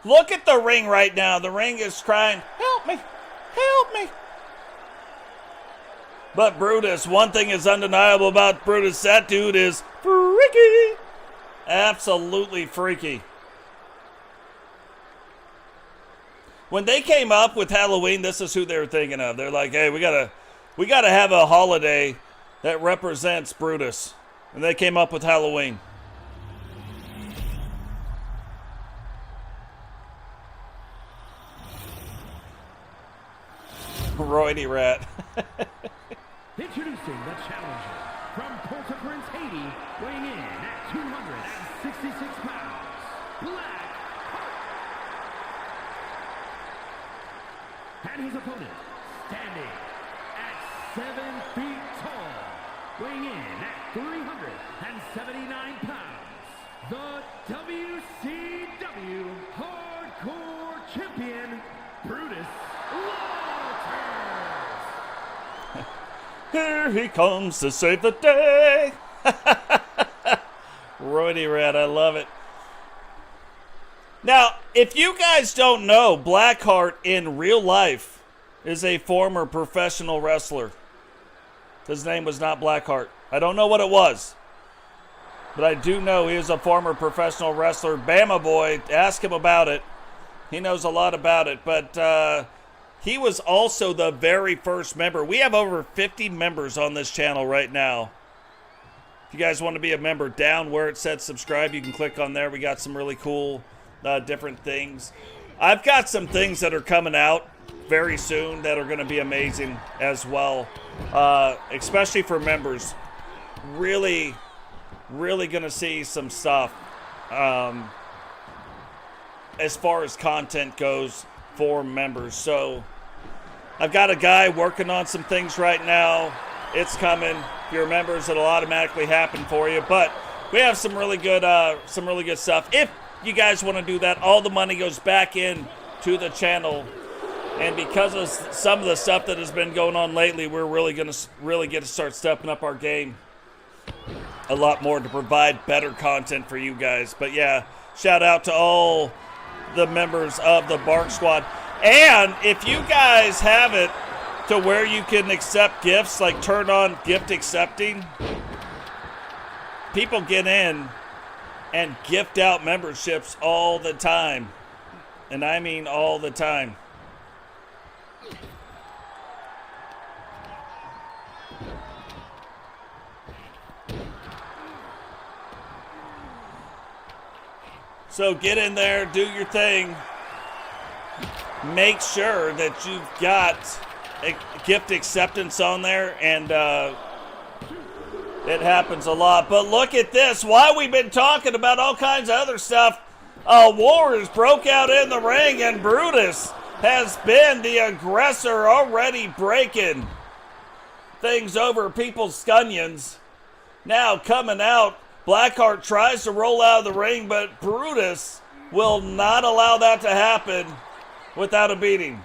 Look at the ring right now. The ring is crying, "Help me, help me." But Brutus, one thing is undeniable about Brutus. That dude is freaky. Absolutely freaky. When they came up with Halloween, this is who they were thinking of. They're like, "Hey, we gotta have a holiday that represents Brutus." And they came up with Halloween. Rowdy rat. Introducing the challenger from Port-au-Prince, Haiti, weighing in at 266 pounds, Blaq. And his opponent, standing at 7 feet tall, weighing in at 379 pounds, the WCW Hardcore Champion, Brutus. Here he comes to save the day. Rowdy rat, I love it. Now, if you guys don't know, Blackheart in real life is a former professional wrestler. His name was not Blackheart. I don't know what it was, but I do know he is a former professional wrestler. Bama Boy, ask him about it. He knows a lot about it, but he was also the very first member. We have over 50 members on this channel right now. If you guys want to be a member, down where it said subscribe, you can click on there. We got some really cool different things. I've got some things that are coming out very soon that are going to be amazing as well, especially for members. Really going to see some stuff as far as content goes for members. So I've got a guy working on some things right now. It's coming. If you're members, it'll automatically happen for you. But we have some really good stuff. If you guys want to do that, all the money goes back in to the channel. And because of some of the stuff that has been going on lately, we're really get to start stepping up our game. a lot more to provide better content for you guys. But yeah, shout out to all the members of the Bark Squad. And if you guys have it to where you can accept gifts, like turn on gift accepting, people get in and gift out memberships all the time. And I mean all the time. So get in there, do your thing. Make sure that you've got a gift acceptance on there, and it happens a lot. But look at this. While we've been talking about all kinds of other stuff, Warriors broke out in the ring, and Brutus has been the aggressor, already breaking things over people's scunions. Now coming out, Blackheart tries to roll out of the ring, but Brutus will not allow that to happen without a beating.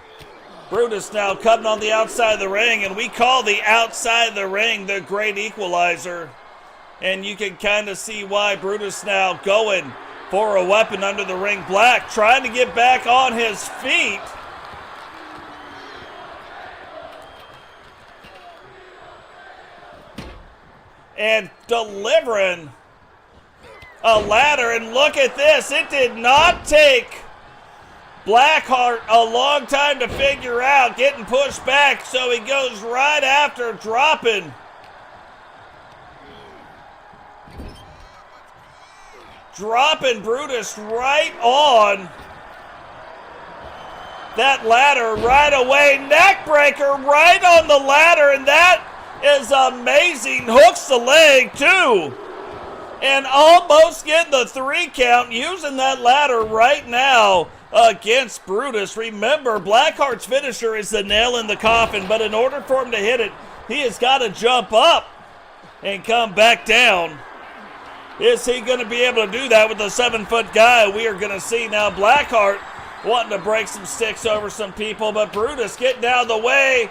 Brutus now cutting on the outside of the ring, and we call the outside of the ring the great equalizer. And you can kind of see why. Brutus now going for a weapon under the ring. Blaq trying to get back on his feet. And delivering a ladder, and look at this. It did not take Blackheart a long time to figure out, getting pushed back, so he goes right after, dropping Brutus right on that ladder right away. Neck breaker right on the ladder, and that is amazing. Hooks the leg too, and almost getting the 3 count using that ladder right now against Brutus. Remember, Blackheart's finisher is the nail in the coffin, but in order for him to hit it, he has got to jump up and come back down. Is he going to be able to do that with a 7-foot guy? We are going to see now. Blackheart wanting to break some sticks over some people, but Brutus getting out of the way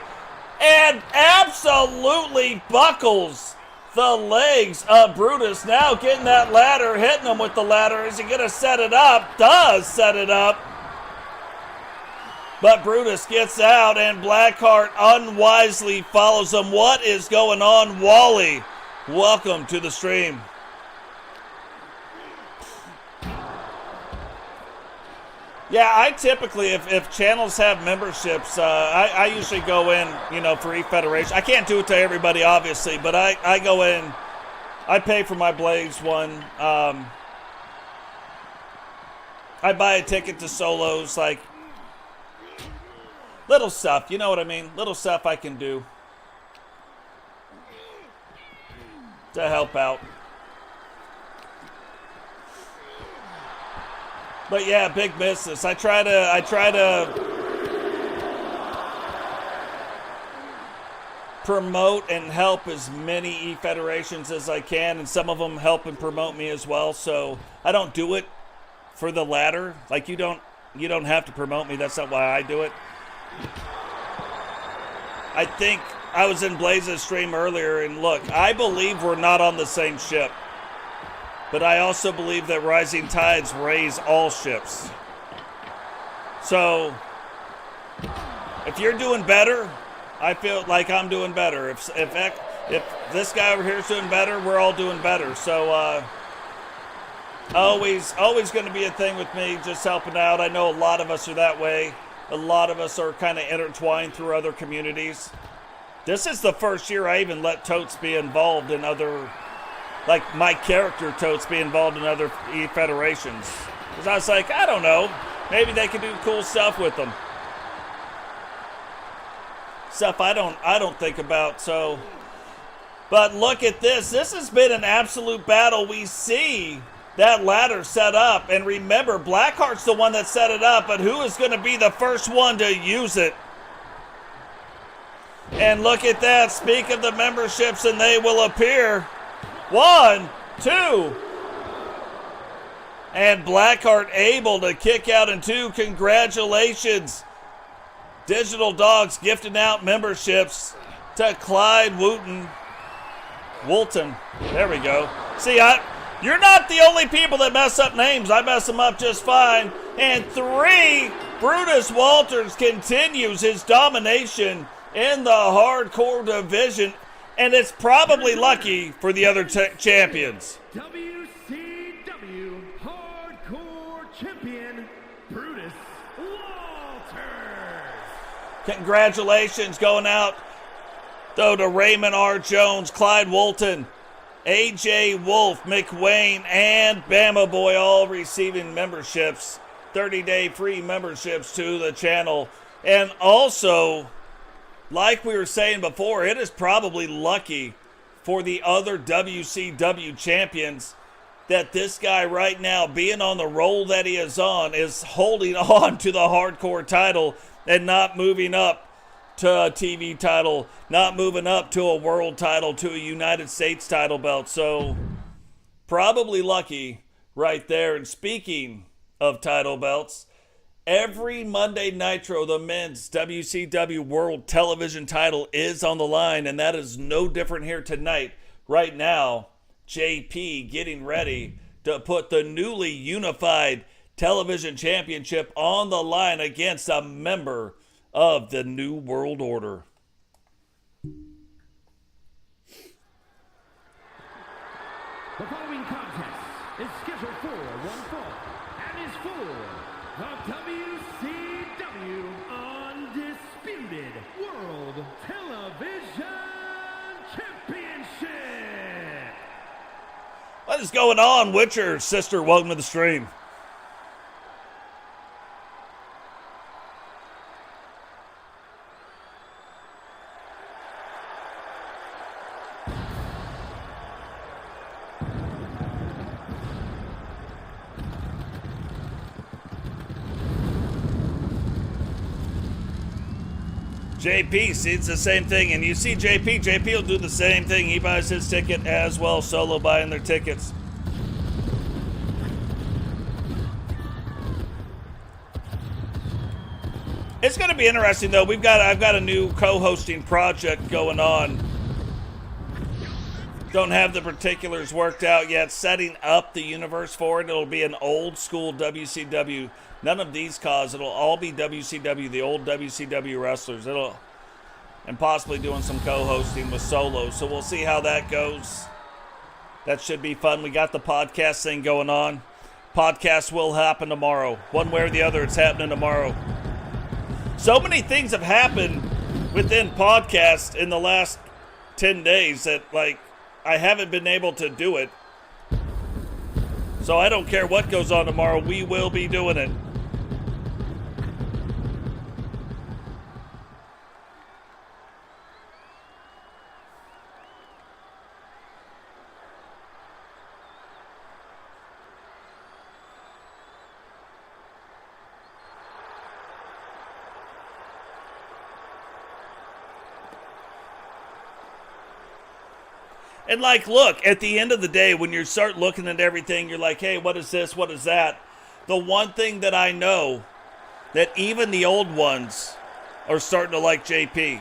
and absolutely buckles the legs of Brutus. Now getting that ladder, hitting him with the ladder. Is he going to set it up? Does set it up. But Brutus gets out, and Blackheart unwisely follows him. What is going on, Wally? Welcome to the stream. Yeah, I typically, if channels have memberships, I usually go in, for each federation. I can't do it to everybody, obviously, but I go in, I pay for my Blaise one. I buy a ticket to solos, like, little stuff, you know what I mean? Little stuff I can do to help out. But yeah, big business. I try to promote and help as many e-federations as I can, and some of them help and promote me as well. So I don't do it for the ladder. Like, you don't have to promote me. That's not why I do it. I think I was in Blaise's stream earlier, and look, I believe we're not on the same ship. But I also believe that rising tides raise all ships. So, if you're doing better, I feel like I'm doing better. If this guy over here is doing better, we're all doing better. So, always going to be a thing with me, just helping out. I know a lot of us are that way. A lot of us are kind of intertwined through other communities. This is the first year I even let Totes be involved in other, like my character Totes be involved in other federations. Because I was like, I don't know, maybe they can do cool stuff with them. Stuff I don't think about. So, but look at this. This has been an absolute battle. We see that ladder set up, and remember, Blackheart's the one that set it up, but who is going to be the first one to use it? And look at that. Speak of the memberships, and they will appear. 1, 2. And Blackheart able to kick out in 2. Congratulations. Digital Dogs gifting out memberships to Clyde Woolton. There we go. See, you're not the only people that mess up names. I mess them up just fine. And 3, Brutus Walters continues his domination in the hardcore division. And it's probably lucky for the other champions. WCW Hardcore Champion, Brutus Walters. Congratulations going out, though, to Raymond R. Jones, Clyde Woolton, AJ Wolf, McWayne, and Bama Boy, all receiving memberships, 30-day free memberships to the channel. And also, like we were saying before, it is probably lucky for the other WCW champions that this guy right now, being on the roll that he is holding on to the hardcore title and not moving up to a TV title, not moving up to a world title, to a United States title belt. So probably lucky right there. And speaking of title belts, every Monday Nitro, the men's WCW World Television title is on the line, and that is no different here tonight. Right now, JP getting ready to put the newly unified television championship on the line against a member of the New World Order. The following contest is scheduled for one fall and is for the WCW Undisputed World Television Championship. What is going on, Witcher sister? Welcome to the stream. JP, see, it's the same thing. And you see JP will do the same thing. He buys his ticket as well, solo buying their tickets. It's going to be interesting, though. I've got a new co-hosting project going on. Don't have the particulars worked out yet. Setting up the universe for it. It'll be an old school WCW. None of these cause. It'll all be WCW, the old WCW wrestlers. And possibly doing some co-hosting with Solo. So we'll see how that goes. That should be fun. We got the podcast thing going on. Podcast will happen tomorrow. One way or the other, it's happening tomorrow. So many things have happened within podcast in the last 10 days that, like, I haven't been able to do it. So I don't care what goes on tomorrow. We will be doing it. And, like, look, at the end of the day, when you start looking at everything, you're like, hey, what is this? What is that? The one thing that I know, that even the old ones are starting to like JP.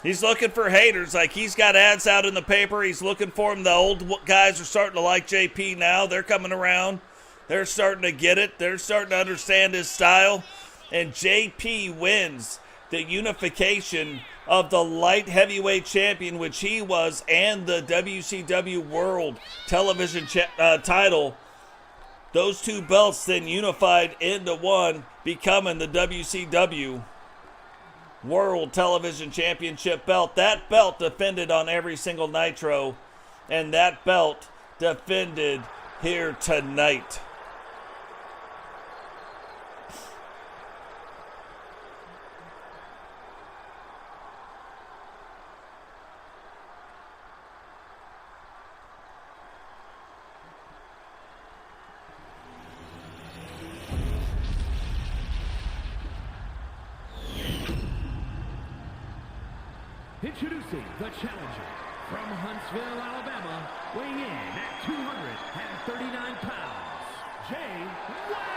He's looking for haters. Like, he's got ads out in the paper. He's looking for them. The old guys are starting to like JP now. They're coming around. They're starting to get it. They're starting to understand his style. And JP wins the unification of the light heavyweight champion, which he was, and the WCW World Television title. Those two belts then unified into one, becoming the WCW World Television Championship belt. That belt defended on every single Nitro, and that belt defended here tonight. Introducing the challenger from Huntsville, Alabama, weighing in at 239 pounds, Jace Wagner.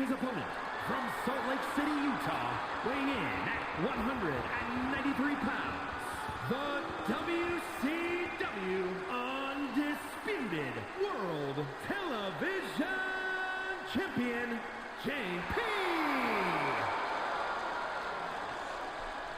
his opponent from Salt Lake City, Utah, weighing in at 193 pounds, the WCW Undisputed World Television Champion, JP.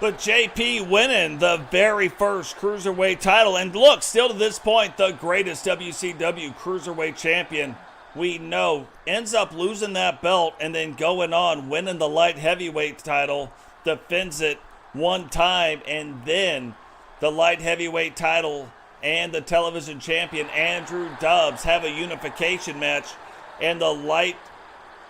But JP winning the very first Cruiserweight title. And look, still to this point, the greatest WCW Cruiserweight champion we know. Ends up losing that belt and then going on, winning the light heavyweight title. Defends it one time. And then the light heavyweight title and the television champion, Andrew Dobbs, have a unification match. And the light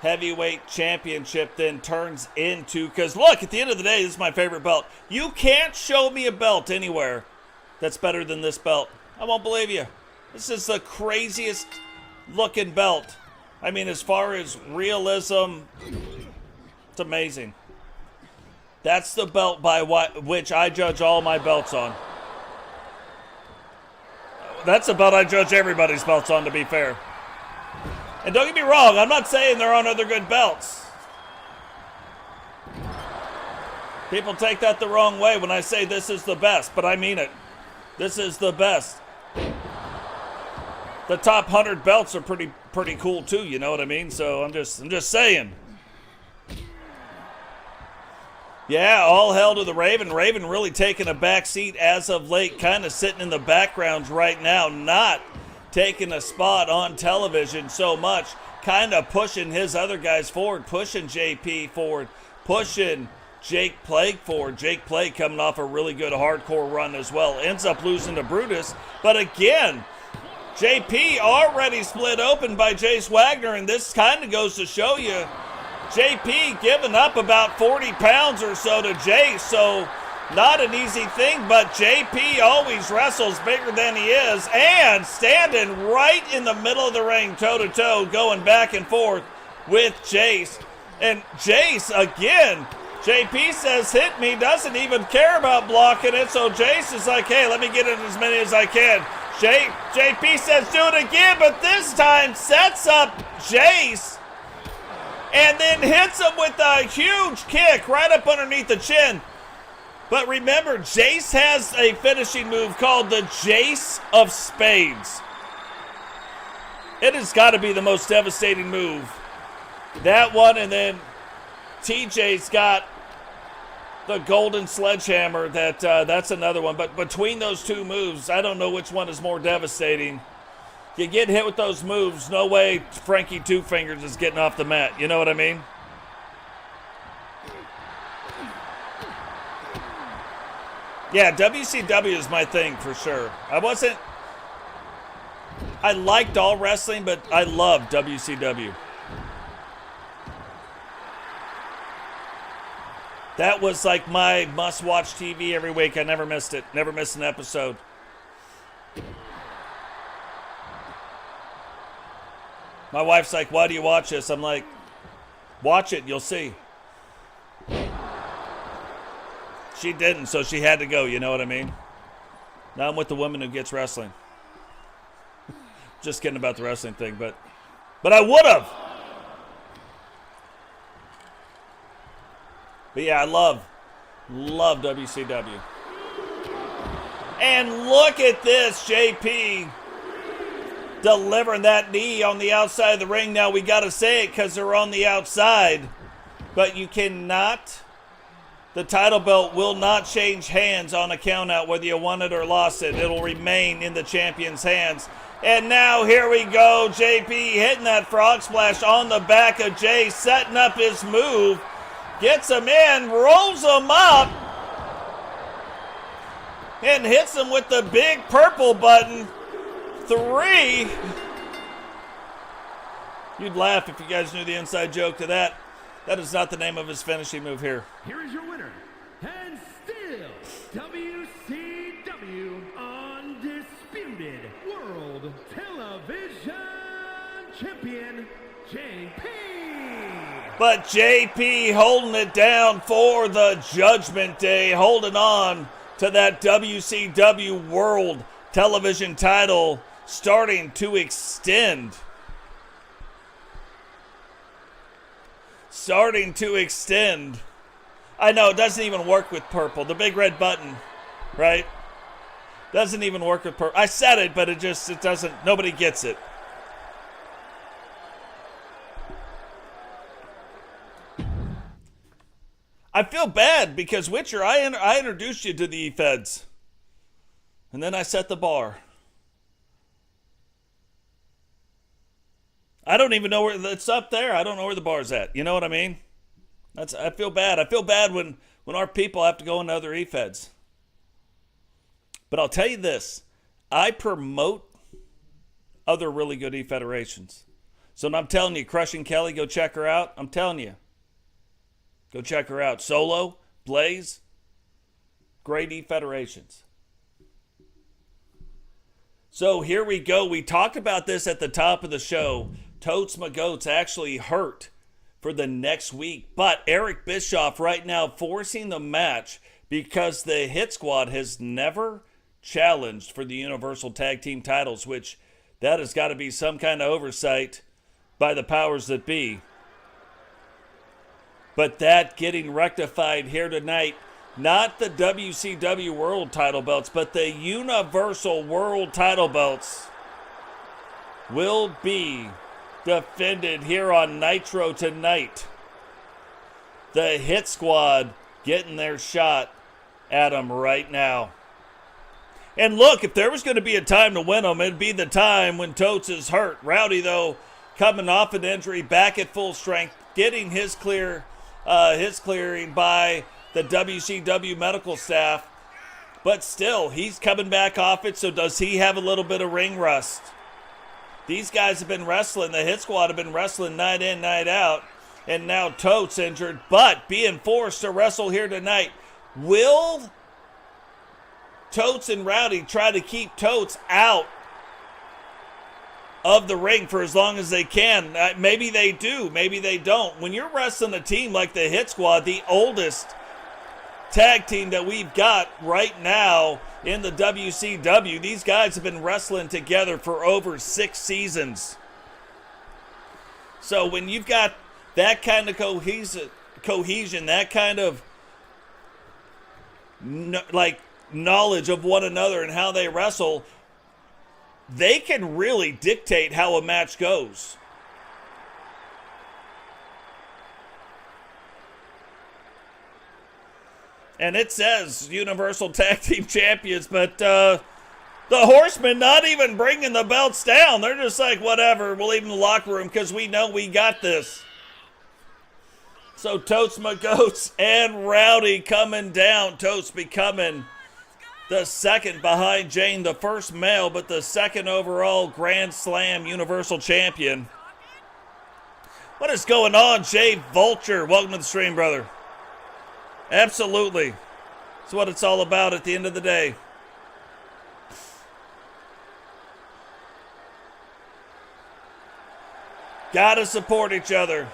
heavyweight championship then turns into, because look, at the end of the day, this is my favorite belt. You can't show me a belt anywhere that's better than this belt. I won't believe you. This is the craziest looking belt. I mean, as far as realism, it's amazing. That's the belt by which I judge all my belts on. That's the belt I judge everybody's belts on, to be fair. And don't get me wrong, I'm not saying there aren't other good belts. People take that the wrong way when I say this is the best, but I mean it. This is the best. The top 100 belts are pretty cool too, you know what I mean? So I'm just saying. Yeah, all hail to the Raven. Raven really taking a back seat as of late, kind of sitting in the background right now, not taking a spot on television so much, kind of pushing his other guys forward, pushing JP forward, pushing Jake Plague forward. Jake Plague coming off a really good hardcore run as well. Ends up losing to Brutus, but again, JP already split open by Jace Wagner, and this kind of goes to show you JP giving up about 40 pounds or so to Jace, so not an easy thing, but JP always wrestles bigger than he is, and standing right in the middle of the ring, toe-to-toe, going back and forth with Jace. And Jace, again, JP says, hit me, doesn't even care about blocking it, so Jace is like, hey, let me get in as many as I can. JP says, do it again, but this time sets up Jace, and then hits him with a huge kick right up underneath the chin. But remember, Jace has a finishing move called the Jace of Spades. It has got to be the most devastating move. That one, and then TJ's got the golden sledgehammer. That's another one. But between those two moves, I don't know which one is more devastating. You get hit with those moves, no way Frankie Two Fingers is getting off the mat. You know what I mean? Yeah, WCW is my thing for sure. I liked all wrestling, but I loved WCW. That was like my must-watch TV every week. I never missed it. Never missed an episode. My wife's like, why do you watch this? I'm like, watch it, you'll see. She didn't, so she had to go, you know what I mean? Now I'm with the woman who gets wrestling. Just kidding about the wrestling thing, but I would have. But yeah, I love WCW. And look at this, JP delivering that knee on the outside of the ring. Now we got to say it because they're on the outside, but you cannot. The title belt will not change hands on a countout, whether you won it or lost it. It'll remain in the champion's hands. And now here we go. JP hitting that frog splash on the back of Jay, setting up his move. Gets him in, rolls him up, and hits him with the big purple button. 3. You'd laugh if you guys knew the inside joke to that. That is not the name of his finishing move here. Here is your winner, and still WCW Undisputed World Television Champion, JP. But JP holding it down for the Judgment Day, holding on to that WCW World Television title, starting to extend. starting to extend. I know it doesn't even work with purple. The big red button, right? Doesn't even work with purple. I said it, but it doesn't, nobody gets it. I feel bad because Witcher, I introduced you to the E-Feds. And then I set the bar. I don't even know where it's up there. I don't know where the bar's at. You know what I mean? I feel bad. I feel bad when our people have to go into other E-Feds. But I'll tell you this. I promote other really good E-Federations. So I'm telling you, Crushing Kelly, go check her out. I'm telling you. Go check her out. Solo, Blaise, great E-Federations. So here we go. We talked about this at the top of the show. Totes my goats actually hurt for the next week. But Eric Bischoff right now forcing the match because the Hit Squad has never challenged for the Universal Tag Team titles, which that has got to be some kind of oversight by the powers that be. But that getting rectified here tonight. Not the WCW World title belts, but the Universal World title belts will be defended here on Nitro tonight. The Hit Squad getting their shot at them right now. And look, if there was going to be a time to win them, it'd be the time when Totes is hurt. Rowdy, though, coming off an injury, back at full strength, getting his clearing by the WCW medical staff. But still, he's coming back off it, so does he have a little bit of ring rust? These guys have been wrestling. The Hit Squad have been wrestling night in, night out. And now Totes injured, but being forced to wrestle here tonight. Will Totes and Rowdy try to keep Totes out of the ring for as long as they can? Maybe they do, maybe they don't. When you're wrestling a team like the Hit Squad, the oldest tag team that we've got right now in the WCW, these guys have been wrestling together for over 6 seasons. So when you've got that kind of cohesion, that kind of knowledge of one another and how they wrestle, they can really dictate how a match goes. And it says Universal Tag Team Champions, but the Horsemen not even bringing the belts down. They're just like, whatever, we'll leave them in the locker room because we know we got this. So Totes my goats and Rowdy coming down. Totes becoming the second behind Jane, the first male, but the second overall Grand Slam Universal Champion. What is going on, Jay Vulture? Welcome to the stream, brother. Absolutely. That's what it's all about at the end of the day. Gotta support each other.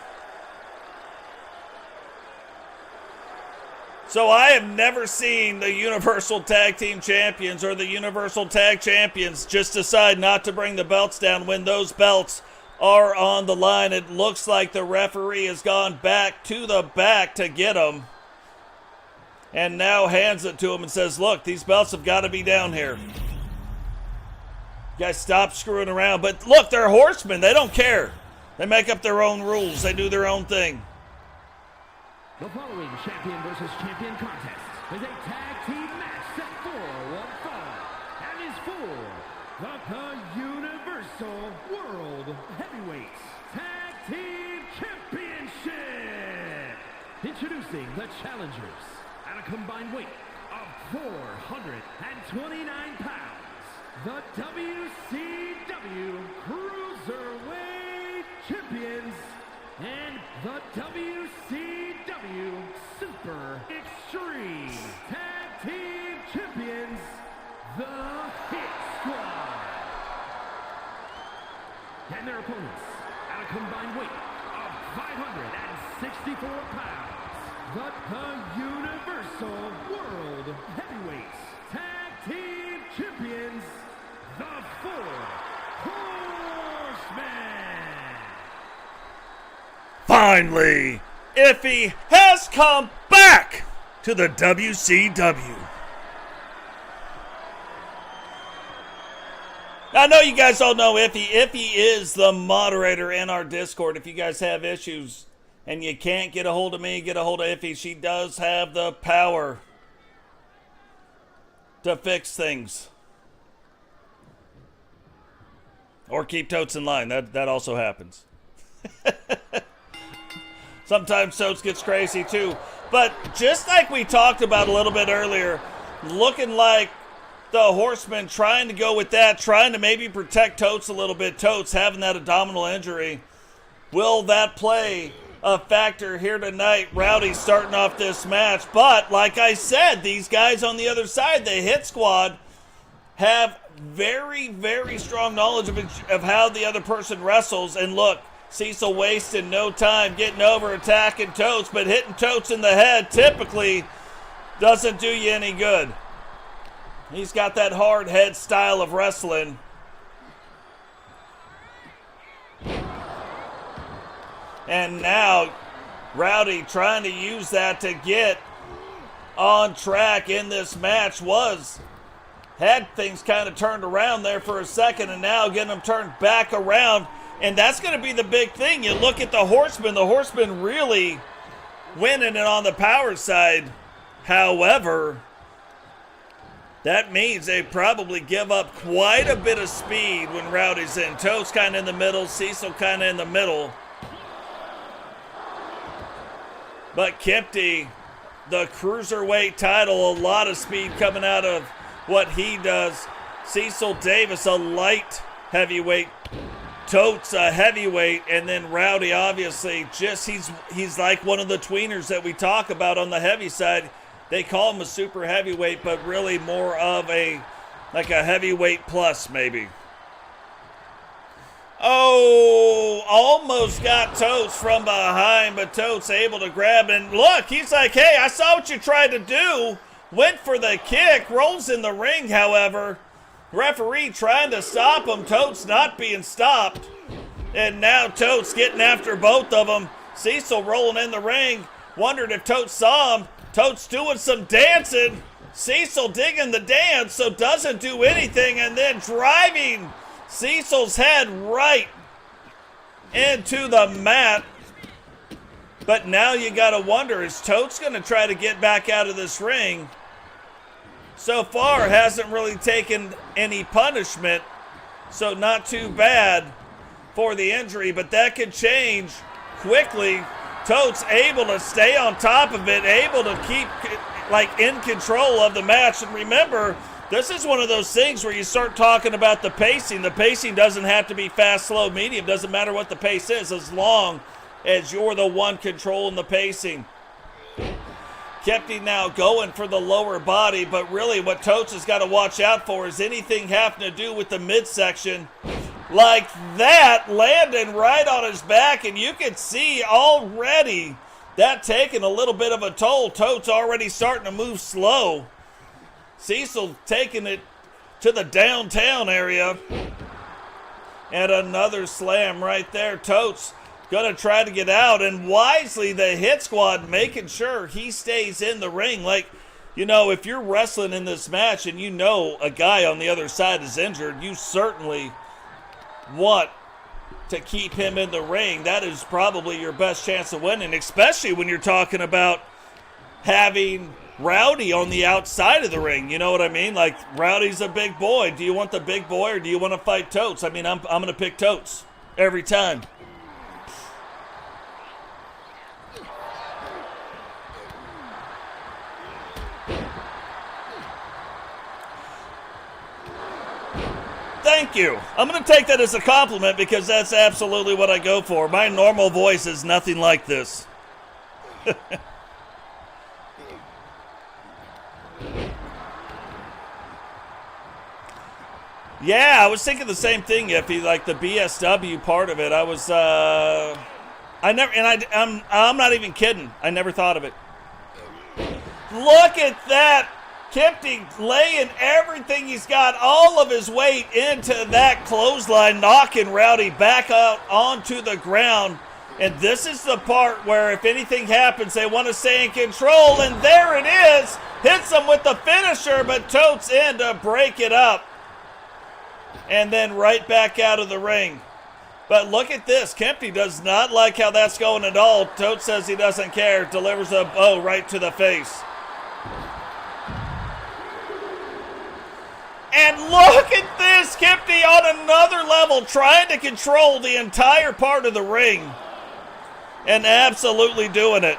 So I have never seen the Universal Tag Team Champions or the Universal Tag Champions just decide not to bring the belts down when those belts are on the line. It looks like the referee has gone back to the back to get them. And now hands it to him and says, look, these belts have got to be down here. You guys stop screwing around. But look, they're horsemen. They don't care. They make up their own rules. They do their own thing. The following champion versus champion contest is a tag team match set for one fall and is for the Universal World Heavyweight Tag Team Championship. Introducing the challengers at a combined weight of 429 pounds, the WCW Cruiserweight Champions and the WCW Super Extreme Tag Team Champions, the Hit Squad. And their opponents at a combined weight of 564 pounds, the Universal World Heavyweight Tag Team Champions, the Four Horsemen. Finally, Iffy has come back to the WCW. I know you guys all know Iffy. Iffy is the moderator in our Discord. If you guys have issues and you can't get a hold of me, get a hold of Iffy. She does have the power to fix things. Or keep Totes in line. That also happens. Sometimes Totes gets crazy too. But just like we talked about a little bit earlier, looking like the Horsemen trying to go with that, trying to maybe protect Totes a little bit. Totes having that abdominal injury. Will that play a factor here tonight? Rowdy starting off this match. But like I said, these guys on the other side, the Hit Squad, have very, very strong knowledge of how the other person wrestles. And look, Cecil wasting no time getting over, attacking Totes, but hitting Totes in the head typically doesn't do you any good. He's got that hard head style of wrestling. And now Rowdy trying to use that to get on track in this match. Had things kind of turned around there for a second, and now getting them turned back around. And that's going to be the big thing. You look at the Horsemen really winning it on the power side. However, that means they probably give up quite a bit of speed when Rowdy's in. Totes kind of in the middle, Cecil kind of in the middle. But Kempty, the cruiserweight title, a lot of speed coming out of what he does. Cecil Davis, a light heavyweight. Totes, a heavyweight. And then Rowdy, obviously, he's like one of the tweeners that we talk about on the heavy side. They call him a super heavyweight, but really more of a heavyweight plus, maybe. Oh, almost got Totes from behind, but Totes able to grab. And look, he's like, hey, I saw what you tried to do. Went for the kick, rolls in the ring, however. Referee trying to stop him, Totes not being stopped. And now Totes getting after both of them. Cecil rolling in the ring. Wondered if Totes saw him. Totes doing some dancing. Cecil digging the dance, so doesn't do anything, and then driving Cecil's head right into the mat. But now you got to wonder, is Totes going to try to get back out of this ring? So far, hasn't really taken any punishment, so not too bad for the injury, but that could change quickly. Totes able to stay on top of it, able to keep in control of the match. And remember, this is one of those things where you start talking about the pacing. The pacing doesn't have to be fast, slow, medium. Doesn't matter what the pace is as long as you're the one controlling the pacing. Kempty now going for the lower body, but really what Totes has got to watch out for is anything having to do with the midsection. Like that, landing right on his back, and you can see already that taking a little bit of a toll. Totes already starting to move slow. Cecil taking it to the downtown area. And another slam right there. Totes going to try to get out, and wisely the Hit Squad making sure he stays in the ring. Like, you know, if you're wrestling in this match and you know a guy on the other side is injured, you certainly want to keep him in the ring. That is probably your best chance of winning, especially when you're talking about having Rowdy on the outside of the ring. You know what I mean? Like, Rowdy's a big boy. Do you want the big boy or do you want to fight Totes? I mean, I'm going to pick Totes every time. Thank you. I'm going to take that as a compliment because that's absolutely what I go for. My normal voice is nothing like this. Yeah, I was thinking the same thing, Iffy, like the BSW part of it. I'm not even kidding. I never thought of it. Look at that. Kempty laying everything he's got, all of his weight into that clothesline, knocking Rowdy back out onto the ground. And this is the part where if anything happens, they want to stay in control. And there it is. Hits him with the finisher, but Totes in to break it up. And then right back out of the ring. But look at this. Kempty does not like how that's going at all. Totes says he doesn't care. Delivers a bow right to the face. And look at this. Kempty on another level trying to control the entire part of the ring. And absolutely doing it.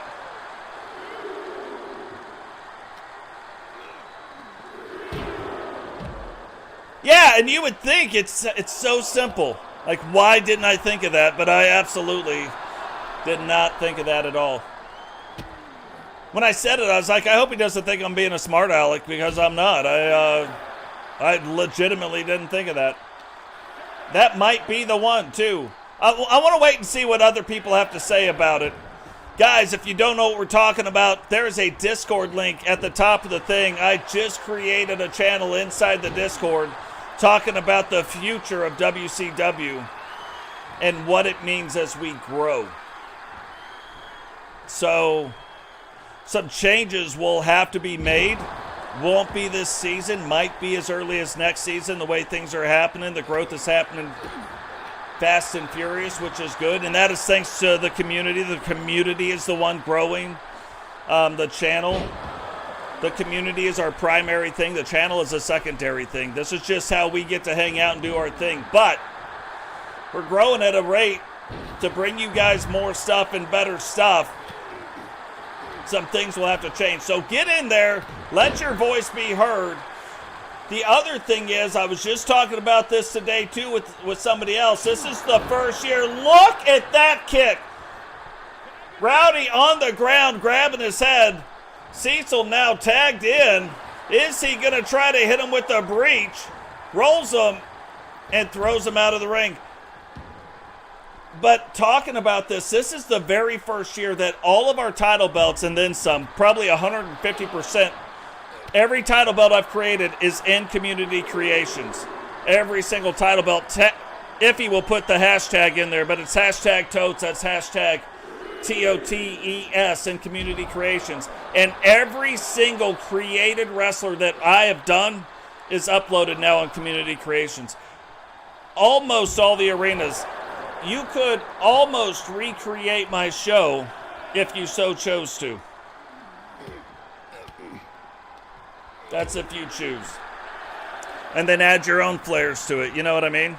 Yeah, and you would think it's so simple. Like, why didn't I think of that? But I absolutely did not think of that at all. When I said it, I was like, I hope he doesn't think I'm being a smart aleck, because I'm not. I legitimately didn't think of that. That might be the one, too. I want to wait and see what other people have to say about it. Guys, if you don't know what we're talking about, there is a Discord link at the top of the thing. I just created a channel inside the Discord talking about the future of WCW and what it means as we grow. So, some changes will have to be made. Won't be this season, might be as early as next season, the way things are happening. The growth is happening fast and furious, which is good, and that is thanks to the community. The community is the one growing the channel. The community is our primary thing. The channel is a secondary thing. This is just how we get to hang out and do our thing. But we're growing at a rate to bring you guys more stuff and better stuff. Some things will have to change. So get in there. Let your voice be heard. The other thing is, I was just talking about this today, too, with somebody else. This is the first year. Look at that kick. Rowdy on the ground, grabbing his head. Cecil now tagged in. Is he going to try to hit him with the breach? Rolls him and throws him out of the ring. But talking about this is the very first year that all of our title belts, and then some, probably 150%, every title belt I've created is in community creations. Every single title belt. Iffy will put the hashtag in there, but it's hashtag Totes. That's hashtag TOTES in community creations. And every single created wrestler that I have done is uploaded now on community creations. Almost all the arenas. You could almost recreate my show if you so chose to. That's if you choose. And then add your own flares to it. You know what I mean?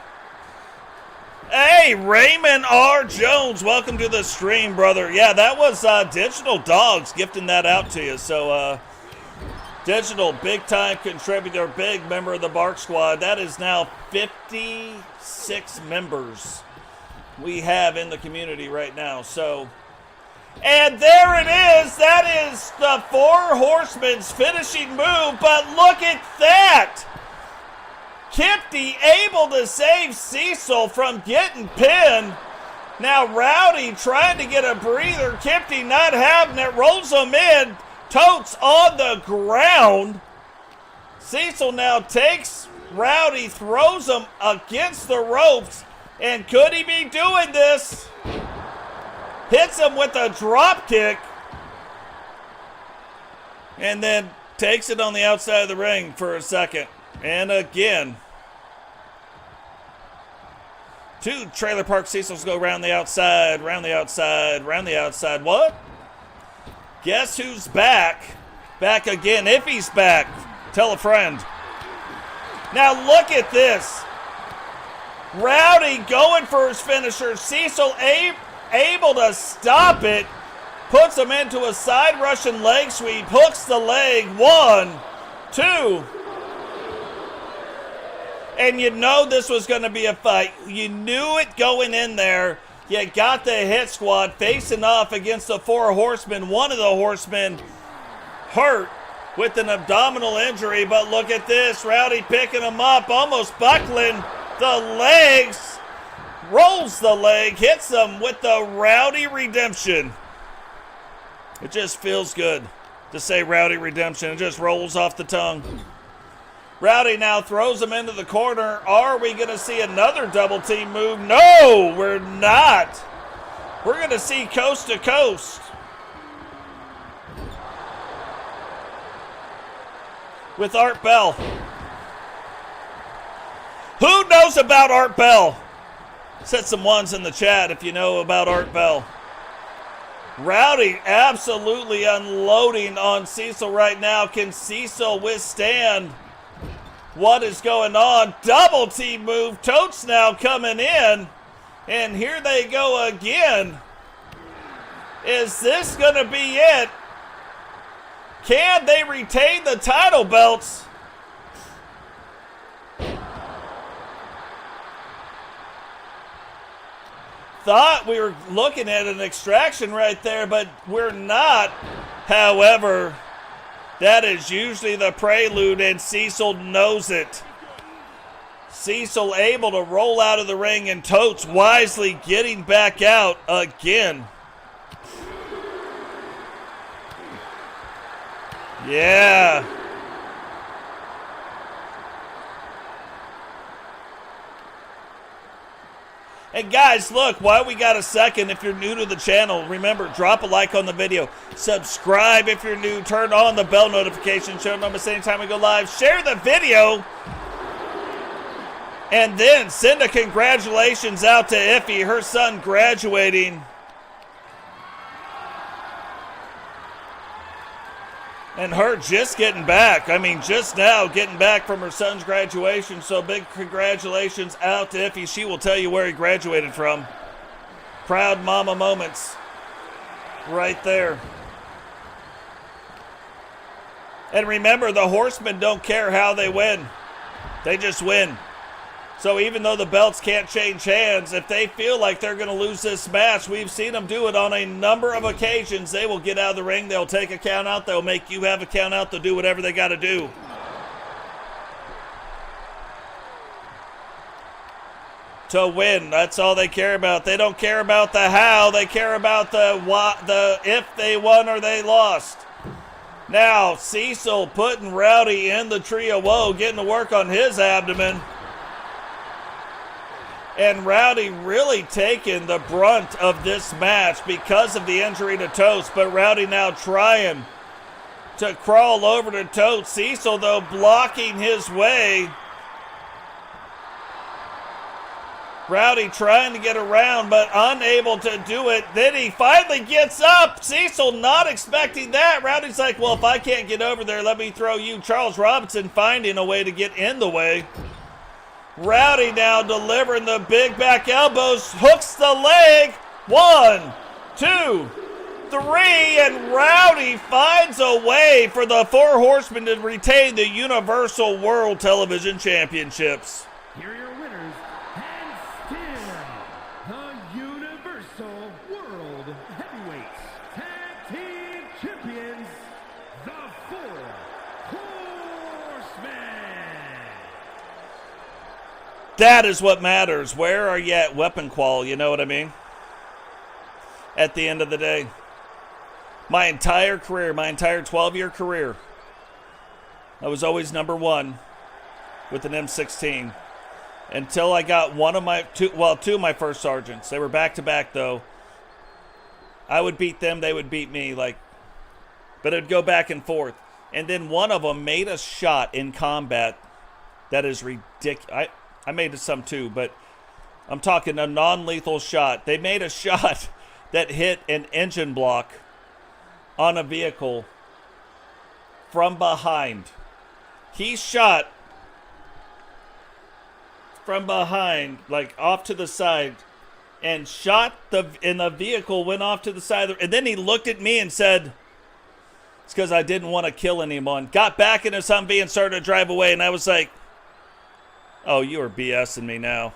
Hey, Raymond R. Jones. Welcome to the stream, brother. Yeah, that was Digital Dogs gifting that out to you. So, Digital, big-time contributor, big member of the Bark Squad. That is now 56 members we have in the community right now. So, and there it is. That is the Four Horsemen's finishing move. But look at that. Kempty able to save Cecil from getting pinned. Now Rowdy trying to get a breather. Kempty not having it. Rolls him in. Totes on the ground. Cecil now takes Rowdy, throws him against the ropes. And could he be doing this? Hits him with a drop kick. And then takes it on the outside of the ring for a second. And again. Two Trailer Park Cecils go round the outside, round the outside, round the outside. What? Guess who's back? Back again. If he's back, tell a friend. Now look at this. Rowdy going for his finisher. Cecil able to stop it. Puts him into a side Russian leg sweep. Hooks the leg. 1, 2. And you know this was going to be a fight. You knew it going in there. You got the hit squad facing off against the Four Horsemen. One of the horsemen hurt with an abdominal injury. But look at this. Rowdy picking him up. Almost buckling the legs. Rolls the leg. Hits him with the Rowdy Redemption. It just feels good to say Rowdy Redemption. It just rolls off the tongue. Rowdy now throws him into the corner. Are we going to see another double team move? No, we're not. We're going to see coast to coast. With Art Bell. Who knows about Art Bell? Set some ones in the chat if you know about Art Bell. Rowdy absolutely unloading on Cecil right now. Can Cecil withstand what is going on? Double team move. Totes now coming in. And here they go again. Is this going to be it? Can they retain the title belts? Thought we were looking at an extraction right there, but we're not. However, that is usually the prelude, and Cecil knows it. Cecil able to roll out of the ring, and Totes wisely getting back out again. Yeah. And guys, look, while we got a second, if you're new to the channel, remember, drop a like on the video. Subscribe if you're new. Turn on the bell notification so you don't miss any time we go live. Share the video. And then send a congratulations out to Iffy, her son graduating. And her just getting back. I mean, just now getting back from her son's graduation. So big congratulations out to Iffy. She will tell you where he graduated from. Proud mama moments right there. And remember, the Horsemen don't care how they win. They just win. So even though the belts can't change hands, if they feel like they're going to lose this match, we've seen them do it on a number of occasions. They will get out of the ring. They'll take a count out. They'll make you have a count out. They'll do whatever they got to do. To win, that's all they care about. They don't care about the how. They care about the if they won or they lost. Now, Cecil putting Rowdy in the trio woe, getting to work on his abdomen. And Rowdy really taking the brunt of this match because of the injury to Totes. But Rowdy now trying to crawl over to Totes. Cecil, though, blocking his way. Rowdy trying to get around, but unable to do it. Then he finally gets up. Cecil not expecting that. Rowdy's like, well, if I can't get over there, let me throw you. Charles Robinson finding a way to get in the way. Rowdy now delivering the big back elbows, hooks the leg. 1, 2, 3, and Rowdy finds a way for the Four Horsemen to retain the Universal World Television Championships. Here are your winners, and still the Universal World Heavyweights Tag Team Champions, the Four Horsemen. That is what matters. Where are you at weapon qual? You know what I mean? At the end of the day. My entire career, my entire 12-year career, I was always number one with an M16. Until I got two of my first sergeants. They were back-to-back, though. I would beat them, they would beat me. But it would go back and forth. And then one of them made a shot in combat that is ridiculous. I made some too, but I'm talking a non-lethal shot. They made a shot that hit an engine block on a vehicle from behind. He shot from behind, off to the side, and shot and the vehicle went off to the side. And then he looked at me and said, it's because I didn't want to kill anyone. Got back in his Humvee and started to drive away, and I was like, oh, you are BSing me now.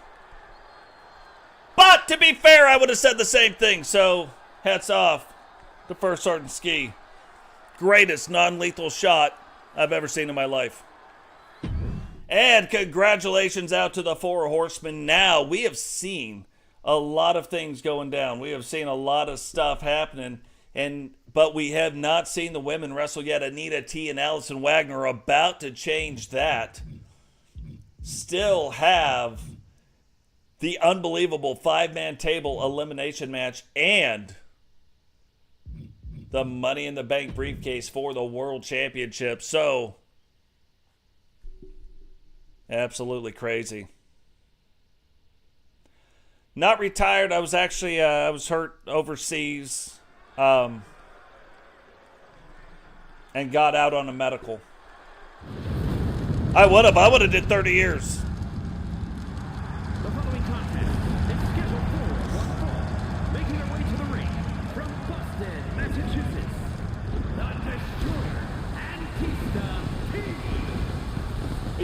But to be fair, I would have said the same thing. So hats off to First Sergeant Ski. Greatest non-lethal shot I've ever seen in my life. And congratulations out to the Four Horsemen. Now, we have seen a lot of things going down. We have seen a lot of stuff happening. But we have not seen the women wrestle yet. Anita T and Allison Wagner are about to change that. Still have the unbelievable 5-man table elimination match and the Money in the Bank briefcase for the World Championship. So, absolutely crazy. Not retired. I was actually, I was hurt overseas and got out on a medical. I would have did 30 years. The following contest is scheduled for one fall. Making their way to the ring from Boston, Massachusetts, the Destroyer, Anita.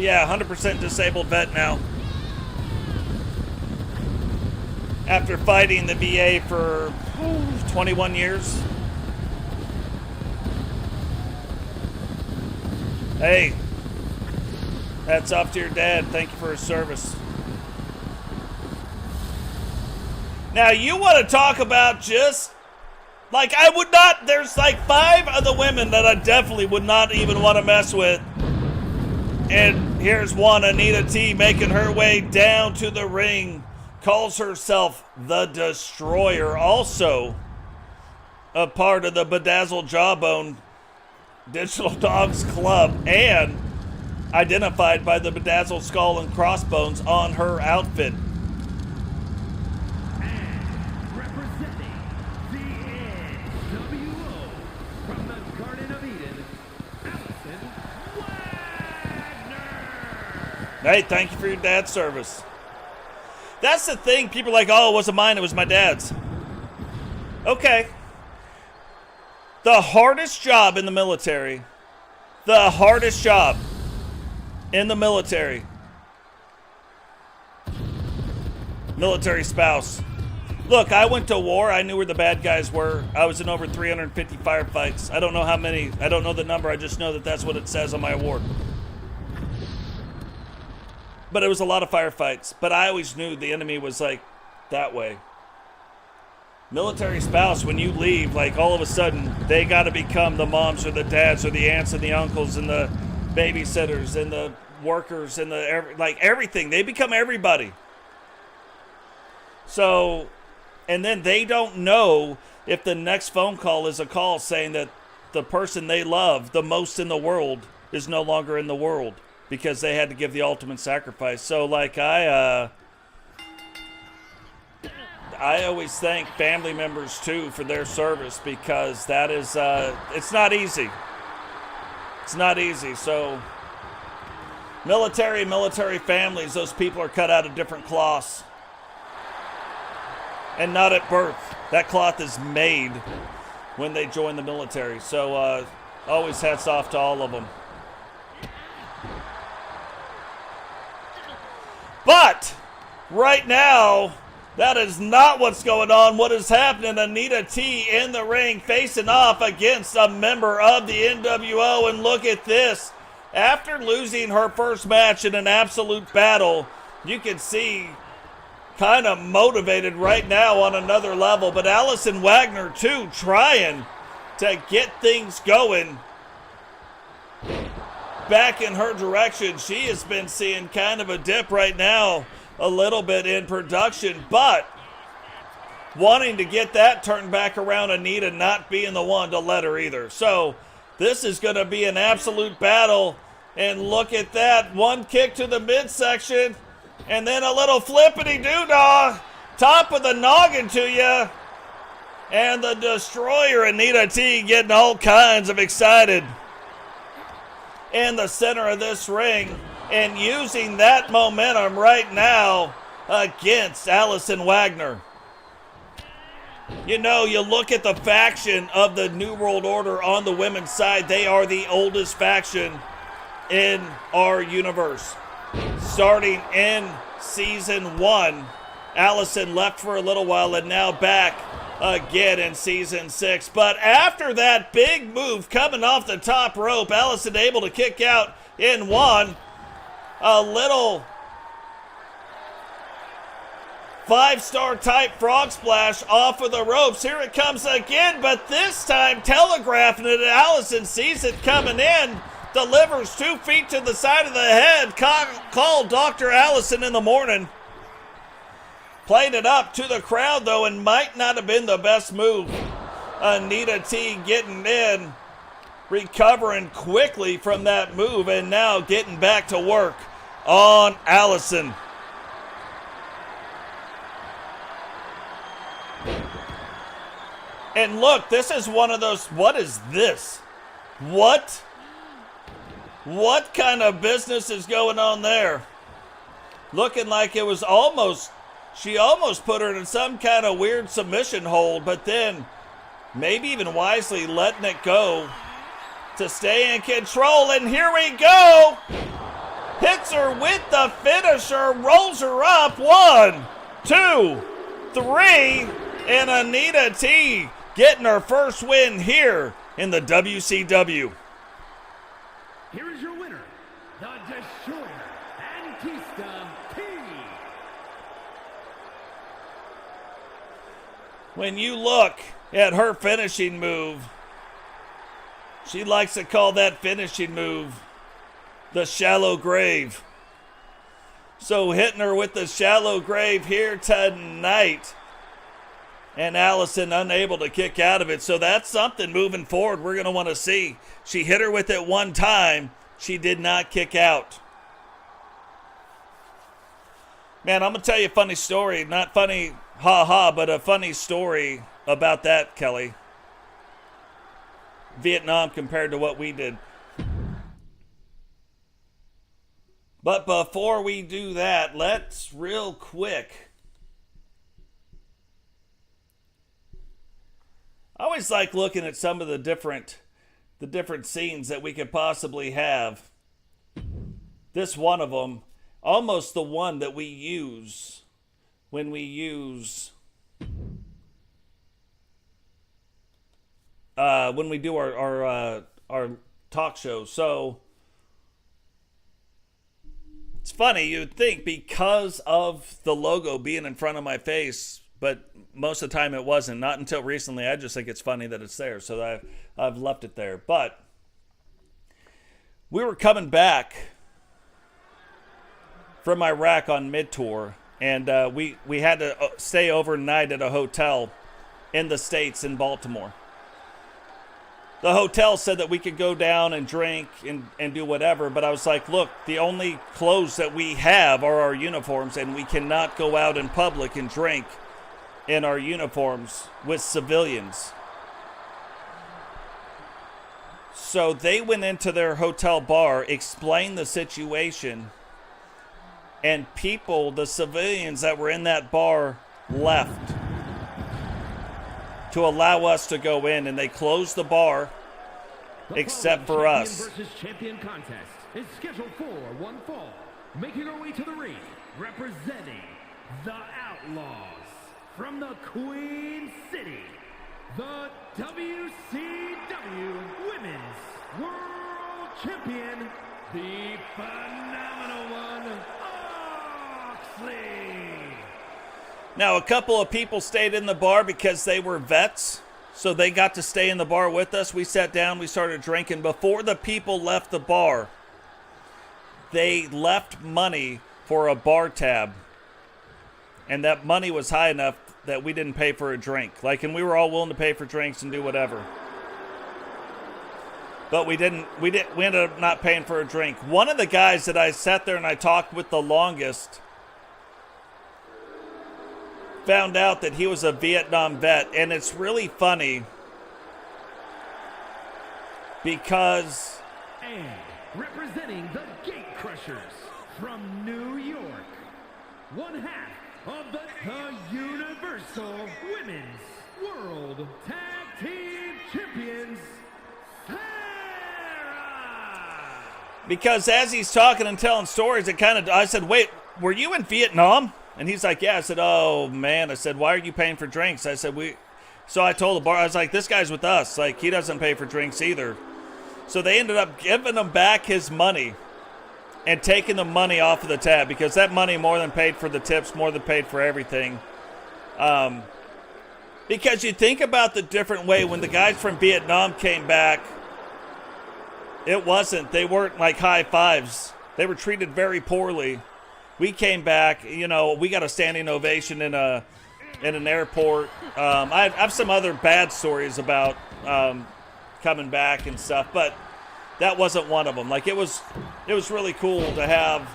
Yeah, 100% disabled vet now. After fighting the VA for 21 years. Hey, hats off to your dad. Thank you for his service. Now, you want to talk about just, like, I would not, there's like 5 of the women that I definitely would not even want to mess with. And here's one, Anita T, making her way down to the ring. Calls herself the Destroyer. Also a part of the Bedazzled Jawbone Digital Dogs Club and identified by the Bedazzled Skull and Crossbones on her outfit. And representing the NWO from the Garden of Eden, Allison Wagner. Hey, thank you for your dad's service. That's the thing. People are like, oh, it wasn't mine, it was my dad's. Okay. The hardest job in the military. The hardest job in the military. Military spouse. Look, I went to war. I knew where the bad guys were. I was in over 350 firefights. I don't know how many. I don't know the number. I just know that that's what it says on my award. But it was a lot of firefights. But I always knew the enemy was like that way. Military spouse, when you leave, like all of a sudden, they got to become the moms or the dads or the aunts and the uncles and the babysitters and the workers and the like everything. They become everybody. So, and then they don't know if the next phone call is a call saying that the person they love the most in the world is no longer in the world. Because they had to give the ultimate sacrifice. So, like, I always thank family members, too, for their service. Because that is, it's not easy. It's not easy. So, military families, those people are cut out of different cloths. And not at birth. That cloth is made when they join the military. So, always hats off to all of them. But right now, that is not what's going on. What is happening? Anita T in the ring facing off against a member of the NWO. And look at this. After losing her first match in an absolute battle, you can see kind of motivated right now on another level. But Allison Wagner, too, trying to get things going back in her direction. She has been seeing kind of a dip right now, a little bit in production, but wanting to get that turned back around, Anita not being the one to let her either. So this is going to be an absolute battle, and look at that. One kick to the midsection, and then a little flippity-doo-dah, top of the noggin to you, and the Destroyer, Anita T, getting all kinds of excited in the center of this ring and using that momentum right now against Allison Wagner. You know, you look at the faction of the New World Order on the women's side. They are the oldest faction in our universe. Starting in season 1, Allison left for a little while and now back again in season 6. But after that big move coming off the top rope, Allison able to kick out in one. A little 5-star type frog splash off of the ropes. Here it comes again, but this time telegraphing it. Allison sees it coming in, delivers 2 feet to the side of the head. Call Dr. Allison in the morning. Played it up to the crowd, though, and might not have been the best move. Anita T getting in, recovering quickly from that move, and now getting back to work on Allison. And look, this is one of those, what is this? What kind of business is going on there? Looking like it was almost, she almost put her in some kind of weird submission hold, but then maybe even wisely letting it go to stay in control. And here we go. Hits her with the finisher, rolls her up. 1, 2, 3, and Anita T getting her first win here in the WCW. Here is your winner, the Destroyer, Anita T. When you look at her finishing move, she likes to call that finishing move the shallow grave. So hitting her with the shallow grave here tonight. And Allison unable to kick out of it. So that's something moving forward we're going to want to see. She hit her with it one time. She did not kick out. Man, I'm going to tell you a funny story. Not funny, ha-ha, but a funny story about that, Kelly. Vietnam compared to what we did. But before we do that, let's real quick. I always like looking at some of the different scenes that we could possibly have. This one of them, almost the one that we use when we do our talk shows. So it's funny, you'd think because of the logo being in front of my face, but most of the time it wasn't. Not until recently. I just think it's funny that it's there, so I've left it there. But we were coming back from Iraq on mid-tour, and we had to stay overnight at a hotel in the States in Baltimore. The hotel said that we could go down and drink and do whatever, but I was like, look, the only clothes that we have are our uniforms, and we cannot go out in public and drink in our uniforms with civilians. So they went into their hotel bar, explained the situation, and people, the civilians that were in that bar, left to allow us to go in, and they closed the bar except for us. The Champion versus Champion contest is scheduled for one fall. Making our way to the ring, representing the Outlaws from the Queen City, the WCW Women's World Champion, the phenomenal one, Moxley. Now, a couple of people stayed in the bar because they were vets, so they got to stay in the bar with us. We sat down, we started drinking. Before the people left the bar, they left money for a bar tab, and that money was high enough that we didn't pay for a drink. And we were all willing to pay for drinks and do whatever. But we ended up not paying for a drink. One of the guys that I sat there and I talked with the longest found out that he was a Vietnam vet, and it's really funny because... And representing the Gate Crushers from New York, one half of the Universal Women's World Tag Team Champions, Serra! Because as he's talking and telling stories, I said, wait, were you in Vietnam? And he's like, yeah. I said, oh, man. I said, why are you paying for drinks? I said, So I told the bar, I was like, this guy's with us. He doesn't pay for drinks either. So they ended up giving him back his money and taking the money off of the tab, because that money more than paid for the tips, more than paid for everything. Because you think about the different way when the guys from Vietnam came back, they weren't like high fives. They were treated very poorly. we came back. You know, we got a standing ovation in an airport. I have some other bad stories about coming back and stuff, but that wasn't one of them. Like, it was really cool to have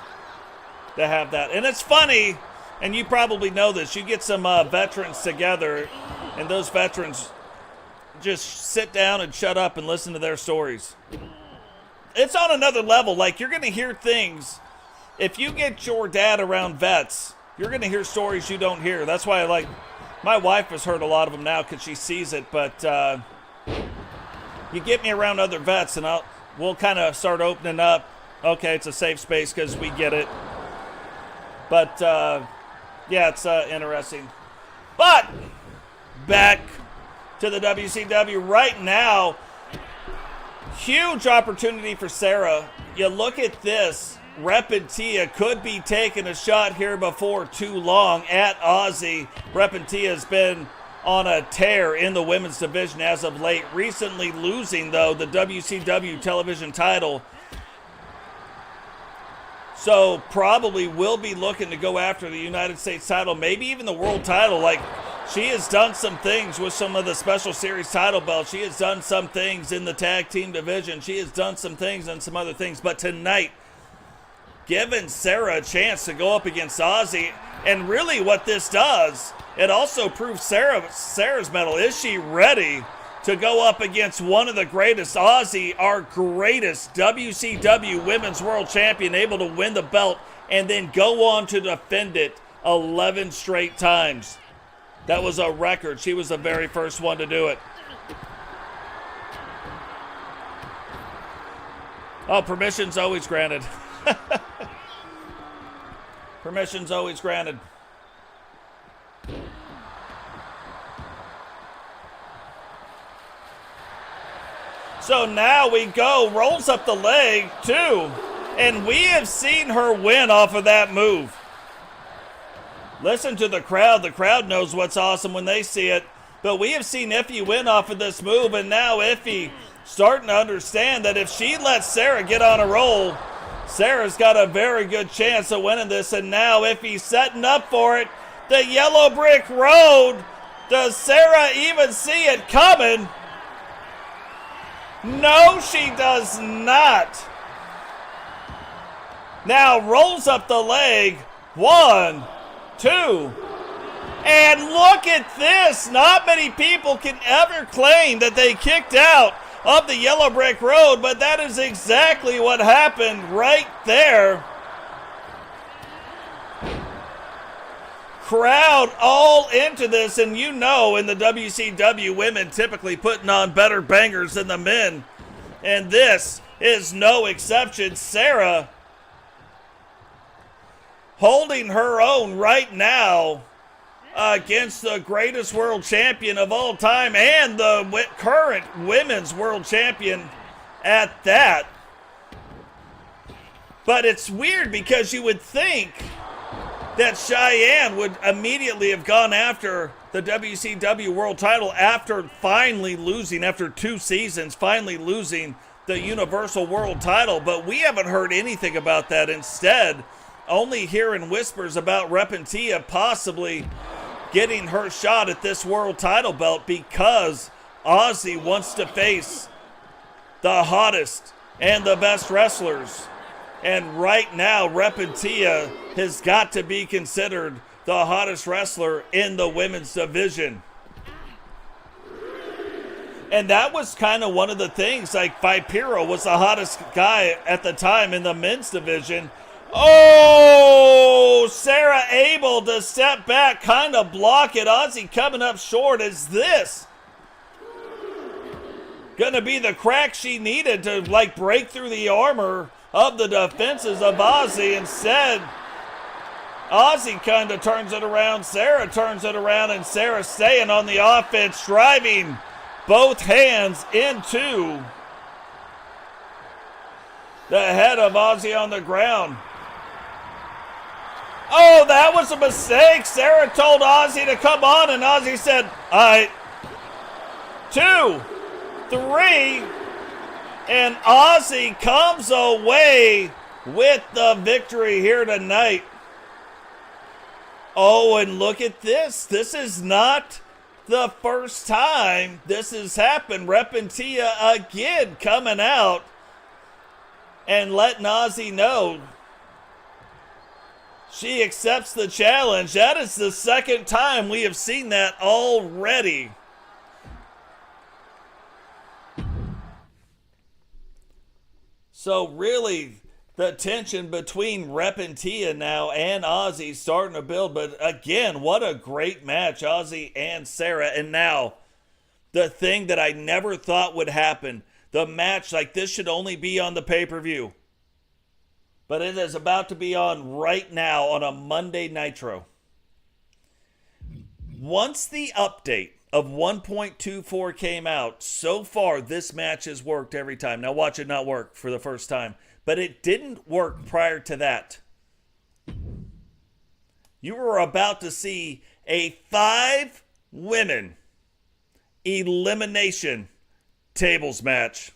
that. And it's funny, and you probably know this, you get some veterans together, and those veterans just sit down and shut up and listen to their stories. It's on another level. Like, you're going to hear things. If you get your dad around vets, you're going to hear stories you don't hear. That's why, like, my wife has heard a lot of them now because she sees it. But you get me around other vets, and we'll kind of start opening up. Okay, it's a safe space because we get it. But, yeah, it's interesting. But back to the WCW right now. Huge opportunity for Serra. You look at this. Repentia could be taking a shot here before too long at Ozzy. Repentia has been on a tear in the women's division as of late. Recently losing, though, the WCW television title. So probably will be looking to go after the United States title, maybe even the world title. Like, she has done some things with some of the special series title belts. She has done some things in the tag team division. She has done some things and some other things. But tonight, giving Serra a chance to go up against Ozzy. And really what this does, it also proves Serra's mettle. Is she ready to go up against one of the greatest, Ozzy, our greatest WCW Women's World Champion, able to win the belt and then go on to defend it 11 straight times. That was a record. She was the very first one to do it. Oh, permission's always granted. Permission's always granted. So now we go, rolls up the leg too, and we have seen her win off of that move. Listen to the crowd. The crowd knows what's awesome when they see it. But we have seen Iffy win off of this move, and now Iffy starting to understand that if she lets Serra get on a roll, Serra's got a very good chance of winning this. And now Iffy's setting up for it. The yellow brick road. Does Serra even see it coming? No, she does not. Now rolls up the leg. 1, 2. And look at this. Not many people can ever claim that they kicked out of the yellow brick road, but that is exactly what happened right there. Crowd all into this, and you know in the WCW, women typically putting on better bangers than the men, and this is no exception. Serra holding her own right now against the greatest world champion of all time and the current women's world champion at that. But it's weird because you would think that Cheyenne would immediately have gone after the WCW world title after finally losing, after 2 seasons, finally losing the Universal World title. But we haven't heard anything about that. Instead, only hearing whispers about Repentia possibly getting her shot at this world title belt because Ozzy wants to face the hottest and the best wrestlers. And right now, Repentia has got to be considered the hottest wrestler in the women's division. And that was kind of one of the things, like Vipero was the hottest guy at the time in the men's division. Oh, Serra able to step back, kind of block it. Ozzy coming up short. Is this going to be the crack she needed to, like, break through the armor of the defenses of Ozzy? Instead, Ozzy kind of turns it around. Serra turns it around, and Serra staying on the offense, driving both hands into the head of Ozzy on the ground. Oh, that was a mistake. Serra told Ozzy to come on, and Ozzy said, all right, 2, 3, and Ozzy comes away with the victory here tonight. Oh, and look at this. This is not the first time this has happened. Tia again coming out and letting Ozzy know she accepts the challenge. That is the second time we have seen that already. So really, the tension between Tia now and Ozzy starting to build. But again, what a great match, Ozzy and Serra. And now, the thing that I never thought would happen. The match, like this should only be on the pay-per-view. But it is about to be on right now on a Monday Nitro. Once the update of 1.24 came out, so far this match has worked every time. Now watch it not work for the first time. But it didn't work prior to that. You were about to see a 5-women elimination tables match.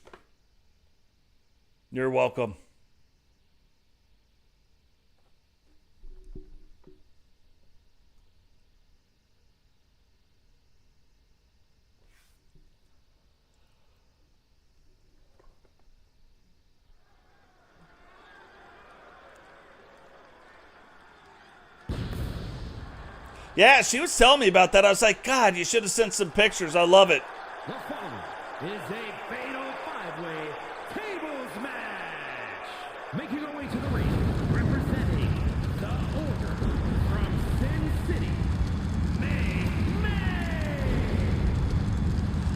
You're welcome. Yeah, she was telling me about that. I was like, God, you should have sent some pictures. I love it. The following is a fatal 5-way tables match. Making her way to the ring, representing the Order from Sin City, May.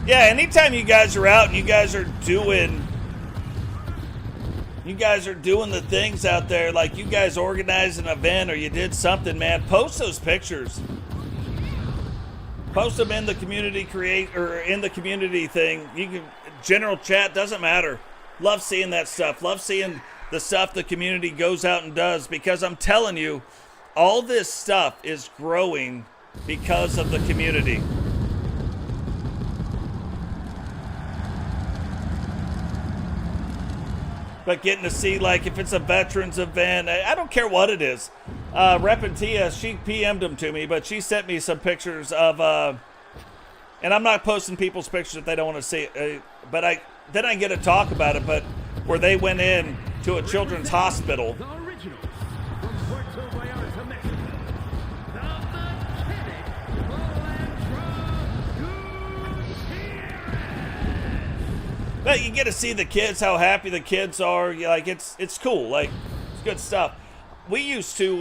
Yeah, anytime you guys are out and you guys are doing the things out there, like you guys organized an event or you did something, man, post those pictures. Post them in the community in the community thing. You can general chat, doesn't matter. Love seeing that stuff. Love seeing the stuff the community goes out and does, because I'm telling you, all this stuff is growing because of the community. But getting to see, like, if it's a veterans event, I don't care what it is. Tia, she PM'd them to me, but she sent me some pictures of, and I'm not posting people's pictures if they don't want to see it, but then I get to talk about it, but where they went in to a children's hospital. The originals from Puerto Vallarta, Mexico. The mechanic, But you get to see the kids, how happy the kids are. Like, it's cool. Like, it's good stuff. We used to,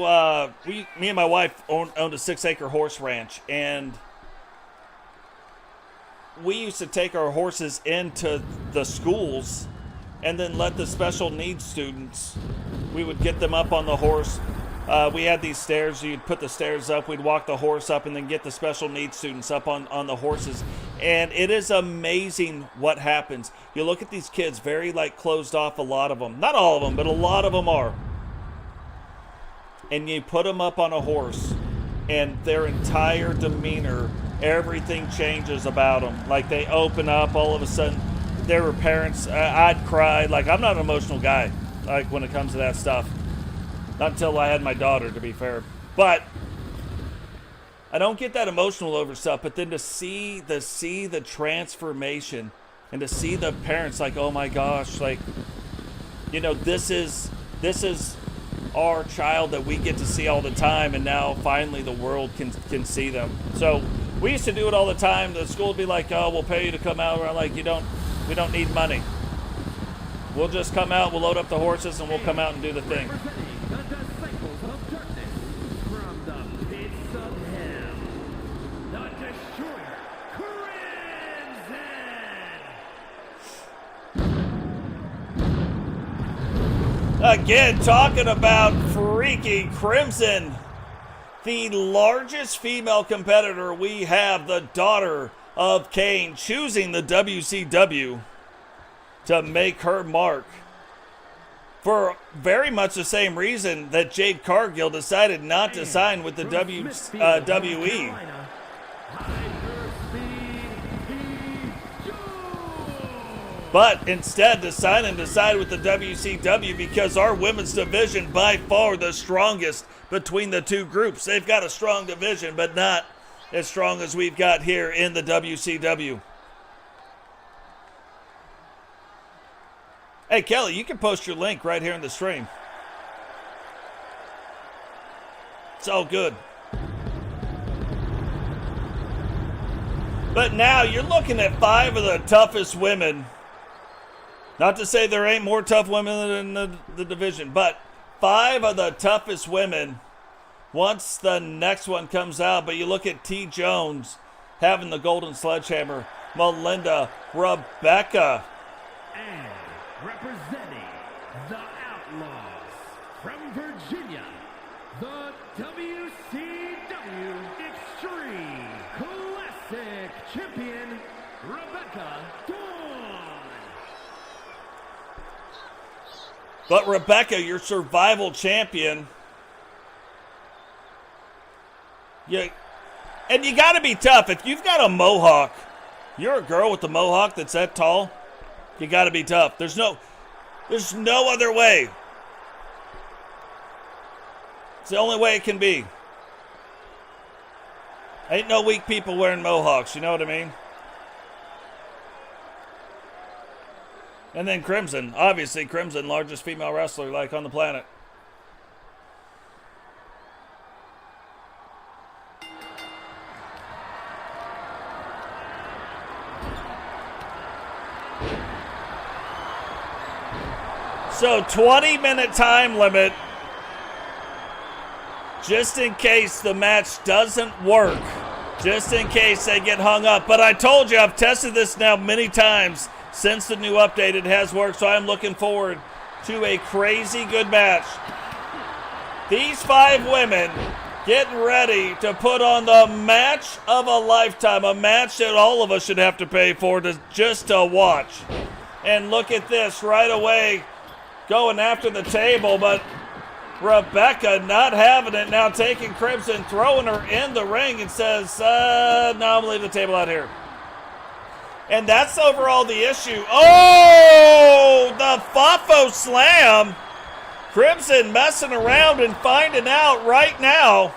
me and my wife owned a 6-acre horse ranch, and we used to take our horses into the schools and then let the special needs students, we would get them up on the horse. We had these stairs. You'd put the stairs up. We'd walk the horse up and then get the special needs students up on the horses. And it is amazing what happens. You look at these kids, very, like, closed off, a lot of them. Not all of them, but a lot of them are. And you put them up on a horse, and their entire demeanor, everything changes about them. Like, they open up all of a sudden. There were parents, I'd cry. Like, I'm not an emotional guy, like, when it comes to that stuff. Not until I had my daughter, to be fair. But I don't get that emotional over stuff. But then to see the transformation, and to see the parents, like, oh my gosh, like, you know, this is our child that we get to see all the time, and now finally the world can see them. So we used to do it all the time. The school would be like, oh, we'll pay you to come out. We're like, we don't need money. We'll just come out, we'll load up the horses, and we'll come out and do the thing. Again, talking about freaky Crimson, the largest female competitor we have, the daughter of Kane, choosing the WCW to make her mark for very much the same reason that Jade Cargill decided not to sign with the WWE. but instead deciding to side with the WCW because our women's division by far the strongest between the two groups. They've got a strong division, but not as strong as we've got here in the WCW. Hey, Kelly, you can post your link right here in the stream. It's all good. But now you're looking at 5 of the toughest women. Not to say there ain't more tough women in the division, but 5 of the toughest women once the next one comes out. But you look at TJones having the golden sledgehammer, Melinda, Rebecca. And representing the Outlaws from Virginia, the WCW Extreme Classic Champion, Rebecca Dawn. But Rebecca, your survival champion. And you got to be tough. If you've got a mohawk, you're a girl with a mohawk that's that tall, you got to be tough. There's no other way. It's the only way it can be. Ain't no weak people wearing mohawks, you know what I mean? And then Crimson. Obviously, Crimson, largest female wrestler like on the planet. So 20-minute time limit, just in case the match doesn't work, just in case they get hung up. But I told you, I've tested this now many times since the new update. It has worked, so I'm looking forward to a crazy good match. These 5 women getting ready to put on the match of a lifetime, a match that all of us should have to pay for just to watch. And look at this right away. Going after the table, but Rebecca not having it. Now taking Crimson, throwing her in the ring and says, no, I'm going to leave the table out here. And that's overall the issue. Oh, the Fafo slam. Crimson messing around and finding out right now.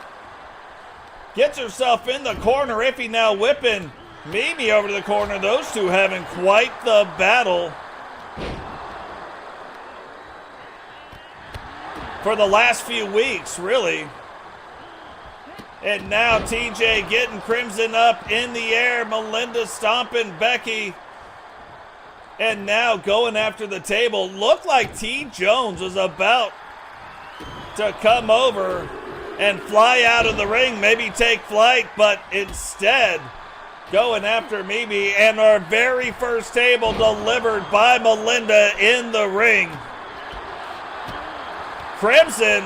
Gets herself in the corner. Iffy now whipping Mimi over to the corner. Those two having quite the battle for the last few weeks, really. And now TJ getting Crimson up in the air. Melinda stomping Becky. And now going after the table. Looked like TJones was about to come over and fly out of the ring, maybe take flight, but instead going after Mimi. And our very first table delivered by Melinda in the ring. Crimson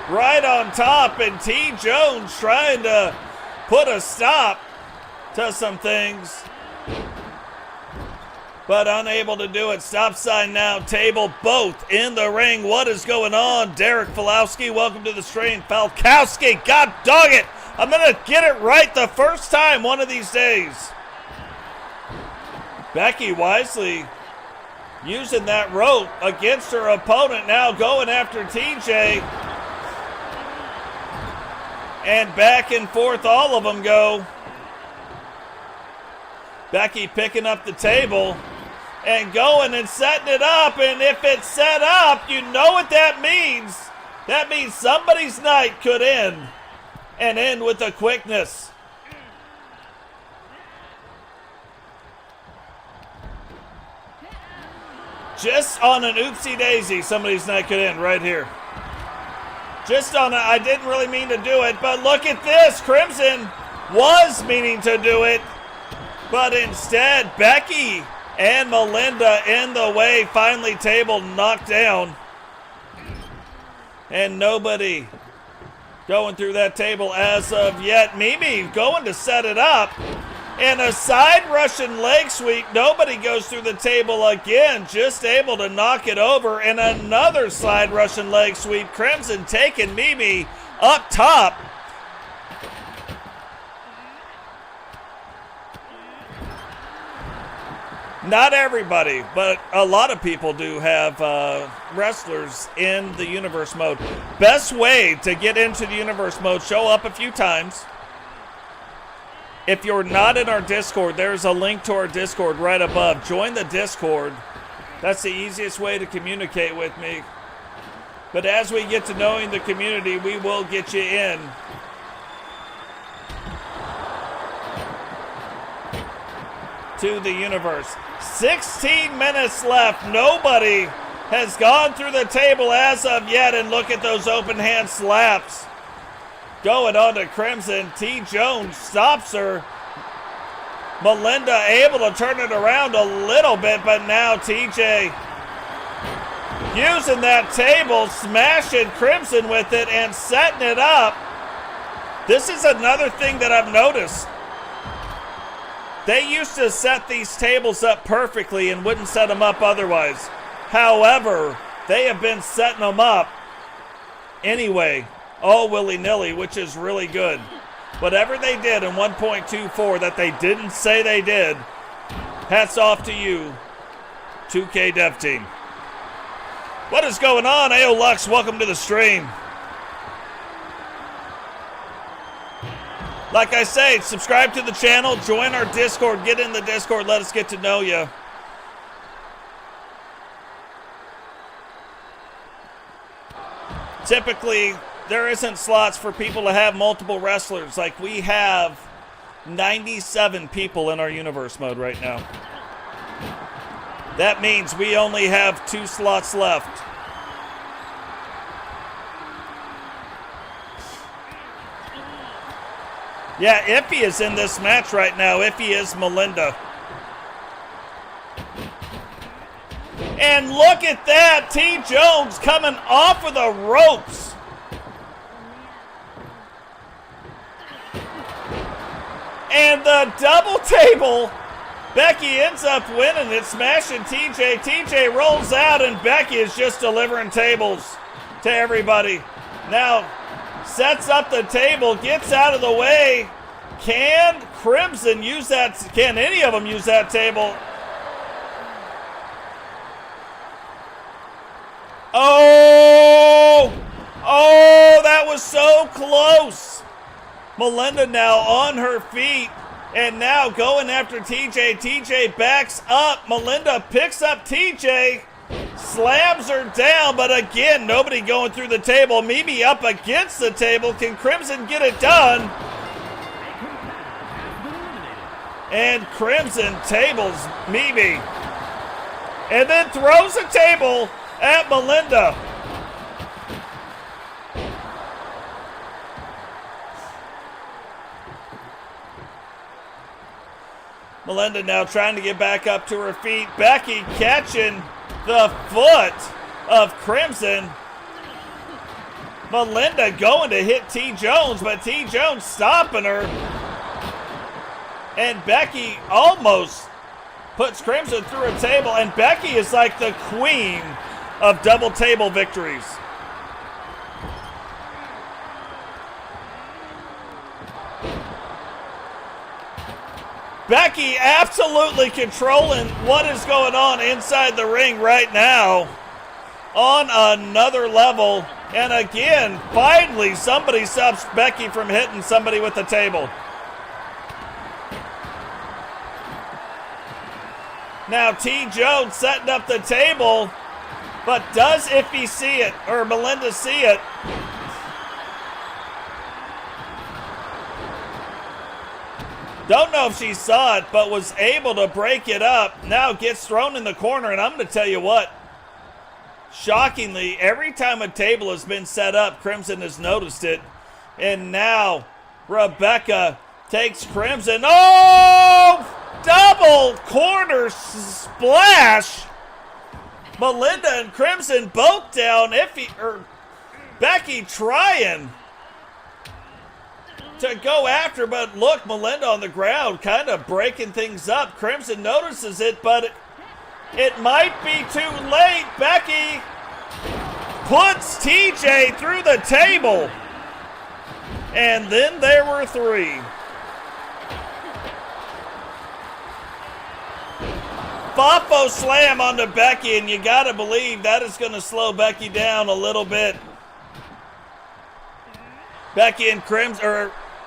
right on top, and TJones trying to put a stop to some things, but unable to do it. Stop sign now, table both in the ring. What is going on? Derek Falowski, welcome to the stream. Falkowski, god dog it. I'm going to get it right the first time one of these days. Becky wisely using that rope against her opponent, now going after TJ. And back and forth all of them go. Becky picking up the table and going and setting it up. And if it's set up, you know what that means. That means somebody's night could end, and end with a quickness. Just on an oopsie daisy, somebody's night could end right here. Just on a, I didn't really mean to do it, but look at this. Crimson was meaning to do it, but instead Becky and Melinda in the way. Finally table knocked down. And nobody going through that table as of yet. Mimi going to set it up. And a side Russian leg sweep. Nobody goes through the table again. Just able to knock it over. And another side Russian leg sweep. Crimson taking Mimi up top. Not everybody, but a lot of people do have wrestlers in the Universe Mode. Best way to get into the Universe Mode, show up a few times. If you're not in our Discord, there's a link to our Discord right above. Join the Discord. That's the easiest way to communicate with me. But as we get to knowing the community, we will get you in. To the universe. 16 minutes left. Nobody has gone through the table as of yet, and look at those open hand slaps. Going on to Crimson. TJones stops her. Melinda able to turn it around a little bit, but now TJ using that table, smashing Crimson with it and setting it up. This is another thing that I've noticed. They used to set these tables up perfectly and wouldn't set them up otherwise. However, they have been setting them up anyway, all willy-nilly, which is really good. Whatever they did in 1.24 that they didn't say they did, hats off to you, 2K Dev Team. What is going on? AO Lux, welcome to the stream. Like I say, subscribe to the channel, join our Discord, get in the Discord, let us get to know you. Typically, there isn't slots for people to have multiple wrestlers. Like, we have 97 people in our Universe Mode right now. That means we only have 2 slots left. Yeah, Iffy is in this match right now. Iffy is Melinda. And look at that. TJones coming off of the ropes. And the double table. Becky ends up winning it, smashing TJ. TJ rolls out, and Becky is just delivering tables to everybody. Now, sets up the table, gets out of the way. Can Crimson use that? Can any of them use that table? Oh! Oh, that was so close. Melinda now on her feet and now going after TJ. TJ backs up. Melinda picks up TJ. Slams her down, but again, nobody going through the table. Mimi up against the table. Can Crimson get it done? And Crimson tables Mimi. And then throws a table at Melinda. Melinda now trying to get back up to her feet. Becky catching the foot of Crimson. Melinda going to hit TJones, but TJones stopping her. And Becky almost puts Crimson through a table. And Becky is like the queen of double table victories. Becky absolutely controlling what is going on inside the ring right now on another level. And again, finally somebody stops Becky from hitting somebody with the table. Now TJones setting up the table, but does Iffy see it, or Melinda see it? Don't know if she saw it, but was able to break it up. Now gets thrown in the corner, and I'm going to tell you what. Shockingly, every time a table has been set up, Crimson has noticed it. And now Rebecca takes Crimson. Oh! Double corner splash. Melinda and Crimson both down. Becky trying to go after, but look, Melinda on the ground kind of breaking things up. Crimson notices it, but it might be too late. Becky puts TJ through the table. And then there were 3. Bafo slam onto Becky, and you gotta believe that is gonna slow Becky down a little bit. Becky and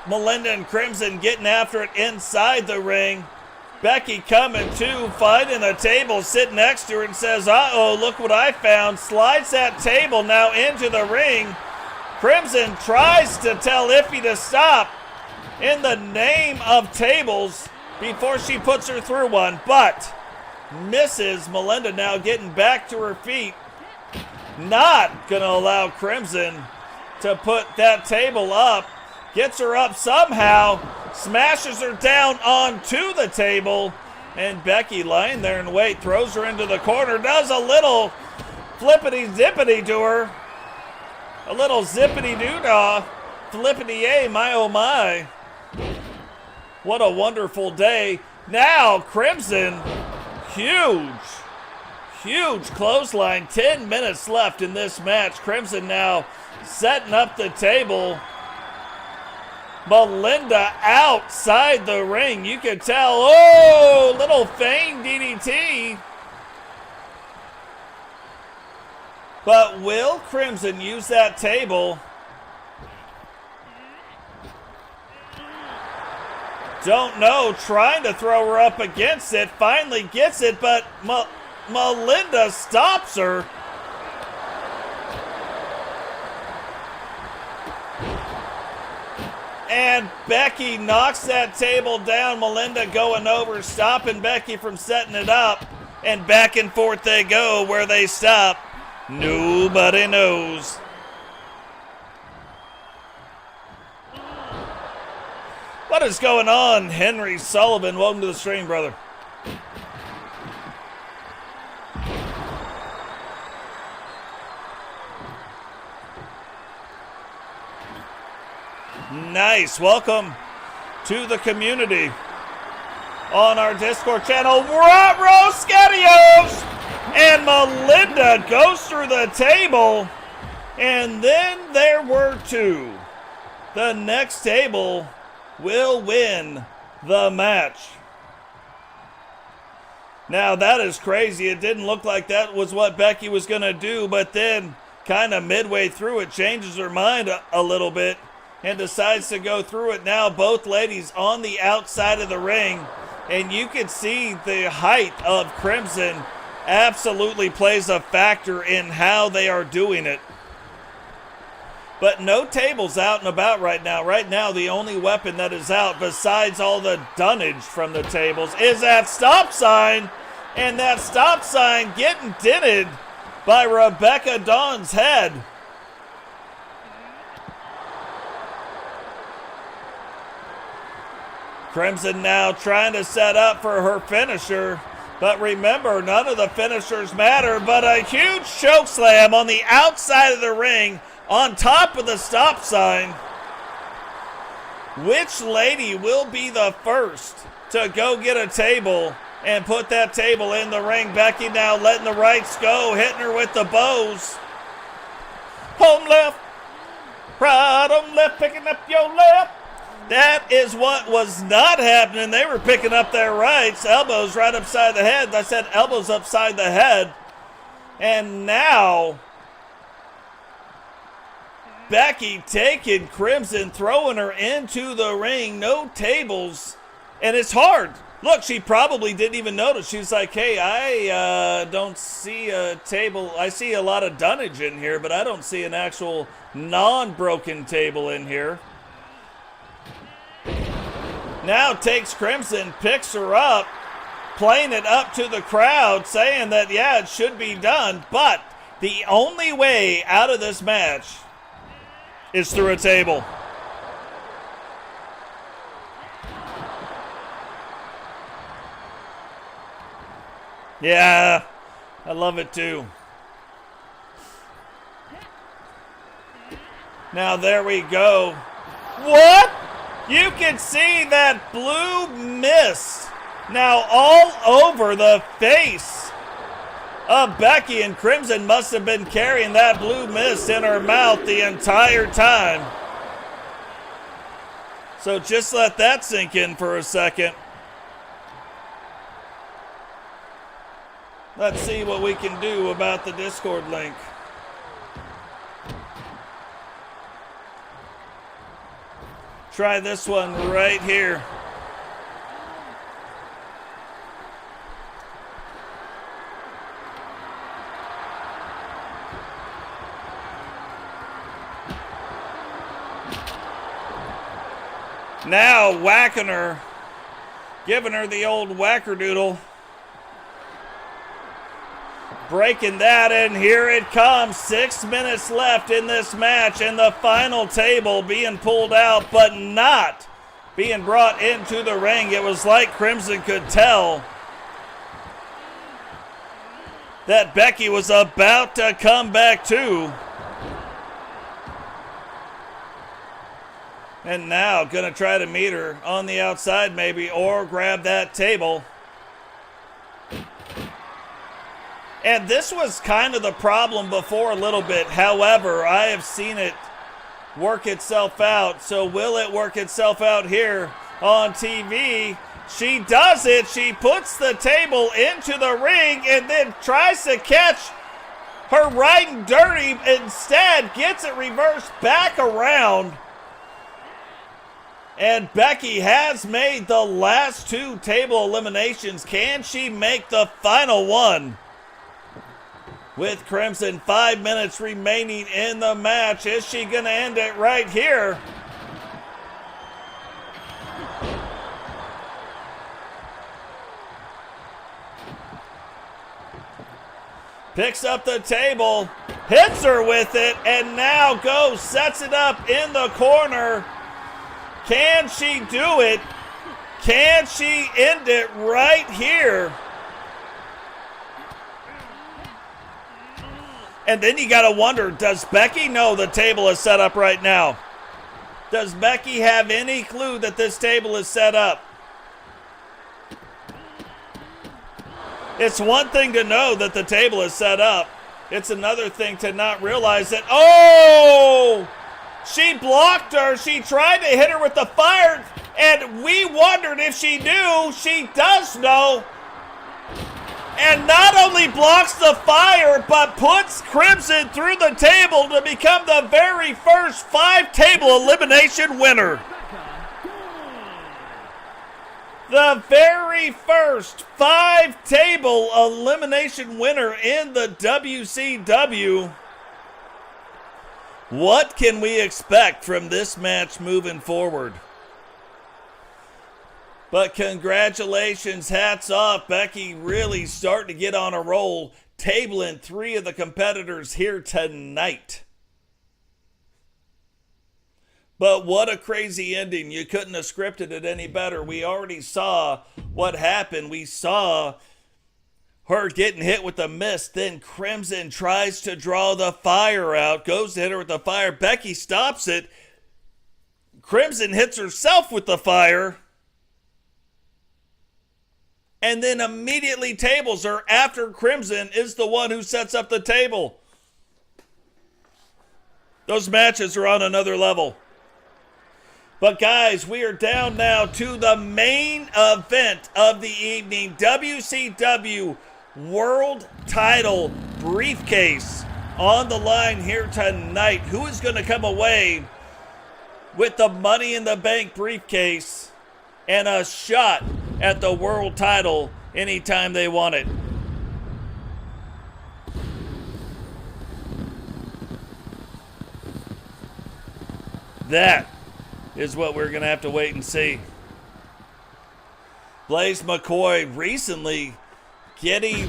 Melinda and Crimson getting after it inside the ring. Becky coming to, finding a table, sitting next to her and says, uh-oh, look what I found. Slides that table now into the ring. Crimson tries to tell Iffy to stop in the name of tables before she puts her through one, but misses. Melinda now getting back to her feet. Not gonna allow Crimson to put that table up. Gets her up somehow, smashes her down onto the table, and Becky lying there in wait, throws her into the corner, does a little flippity-zippity to her. A little zippity-doo-dah, flippity-yay, my oh my. What a wonderful day. Now Crimson, huge clothesline, 10 minutes left in this match. Crimson now setting up the table. Melinda outside the ring. You can tell, oh, little feign DDT. But will Crimson use that table? Don't know, trying to throw her up against it. Finally gets it, but Melinda stops her. And Becky knocks that table down. Melinda going over, stopping Becky from setting it up. And back and forth they go. Where they stop, nobody knows. What is going on, Henry Sullivan? Welcome to the stream, brother. Nice. Welcome to the community on our Discord channel. Roscatios! And Melinda goes through the table. And then there were two. The next table will win the match. Now that is crazy. It didn't look like that was what Becky was going to do, but then kind of midway through it changes her mind a little bit and decides to go through it. Now both ladies on the outside of the ring, and you can see the height of Crimson absolutely plays a factor in how they are doing it. But no tables out and about right now. Right now, the only weapon that is out, besides all the dunnage from the tables, is that stop sign. And that stop sign getting dented by Rebecca Dawn's head. Crimson now trying to set up for her finisher. But remember, none of the finishers matter, but a huge choke slam on the outside of the ring on top of the stop sign. Which lady will be the first to go get a table and put that table in the ring? Becky now letting the rights go, hitting her with the bows. Home left, right on left, picking up your left. That is what was not happening. They were picking up their rights. Elbows right upside the head. I said elbows upside the head. And now Becky taking Crimson, throwing her into the ring. No tables. And it's hard. Look, she probably didn't even notice. She's like, hey, I don't see a table. I see a lot of dunnage in here, but I don't see an actual non-broken table in here. Now takes Crimson, picks her up, playing it up to the crowd, saying that, yeah, it should be done. But the only way out of this match is through a table. Yeah, I love it too. Now there we go. What? You can see that blue mist now all over the face of Becky, and Crimson must have been carrying that blue mist in her mouth the entire time. So just let that sink in for a second. Let's see what we can do about the Discord link. Try this one right here. Now whacking her, giving her the old wackerdoodle. Breaking that, and here it comes. 6 minutes left in this match, and the final table being pulled out, but not being brought into the ring. It was like Crimson could tell that Becky was about to come back too. And now gonna try to meet her on the outside maybe, or grab that table. And this was kind of the problem before a little bit. However, I have seen it work itself out. So will it work itself out here on TV? She does it. She puts the table into the ring and then tries to catch her riding dirty. Instead, gets it reversed back around. And Becky has made the last 2 table eliminations. Can she make the final one? With Crimson 5 minutes remaining in the match. Is she going to end it right here? Picks up the table, hits her with it, and now goes, sets it up in the corner. Can she do it? Can she end it right here? And then you got to wonder, does Becky know the table is set up right now? Does Becky have any clue that this table is set up? It's one thing to know that the table is set up. It's another thing to not realize that, oh! She blocked her. She tried to hit her with the fire, and we wondered if she knew. She does know. And not only blocks the fire, but puts Crimson through the table to become the very first 5-table elimination winner. The very first 5-table elimination winner in the WCW. What can we expect from this match moving forward? But congratulations, hats off. Becky really starting to get on a roll, tabling 3 of the competitors here tonight. But what a crazy ending. You couldn't have scripted it any better. We already saw what happened. We saw her getting hit with the mist. Then Crimson tries to draw the fire out. Goes to hit her with the fire. Becky stops it. Crimson hits herself with the fire. And then immediately tables her after Crimson is the one who sets up the table. Those matches are on another level. But guys, we are down now to the main event of the evening. WCW World Title briefcase on the line here tonight. Who is going to come away with the Money in the Bank briefcase and a shot at the world title anytime they want it? That is what we're going to have to wait and see. Blaise McCoy recently getting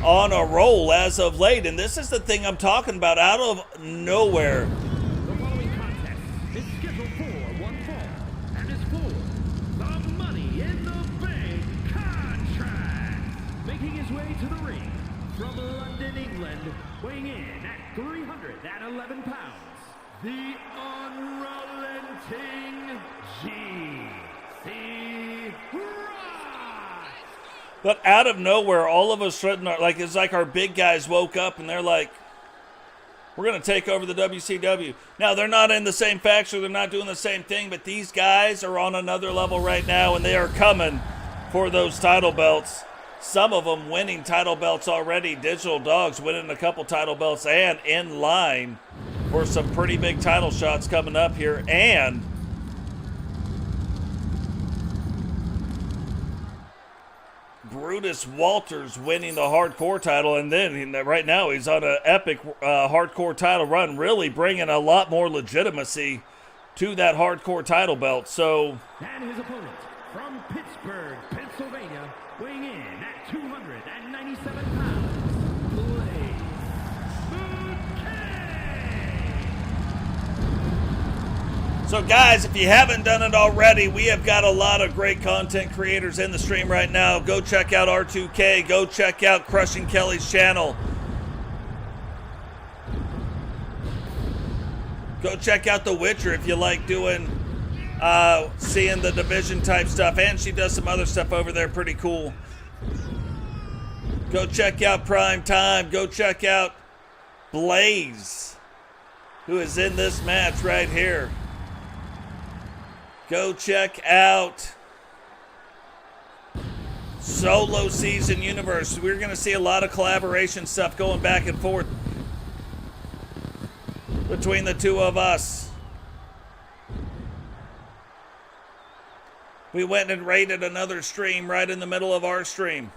on a roll as of late, and this is the thing I'm talking about, out of nowhere. The following contest is scheduled for one fall and is for the Money in the Bank contract. Making his way to the ring from London, England, weighing in at 311 pounds, the unrelenting GC Rock. But out of nowhere, all of a sudden, like it's like our big guys woke up and they're like, we're going to take over the WCW. Now, they're not in the same faction, they're not doing the same thing, but these guys are on another level right now, and they are coming for those title belts. Some of them winning title belts already. Digital Dogs winning a couple title belts and in line for some pretty big title shots coming up here. And Brutus Walters winning the hardcore title. And then right now he's on an epic hardcore title run, really bringing a lot more legitimacy to that hardcore title belt. So, and his opponent from Pittsburgh, Pennsylvania, weighing in at 297 pounds, Blaise. So guys, if you haven't done it already, we have got a lot of great content creators in the stream right now. Go check out R2K. Go check out Crushing Kelly's channel. Go check out The Witcher if you like doing, seeing the division type stuff. And she does some other stuff over there pretty cool. Go check out Prime Time. Go check out Blaise, who is in this match right here. Go check out Solo Season Universe. We're going to see a lot of collaboration stuff going back and forth between the two of us. We went and raided another stream right in the middle of our stream.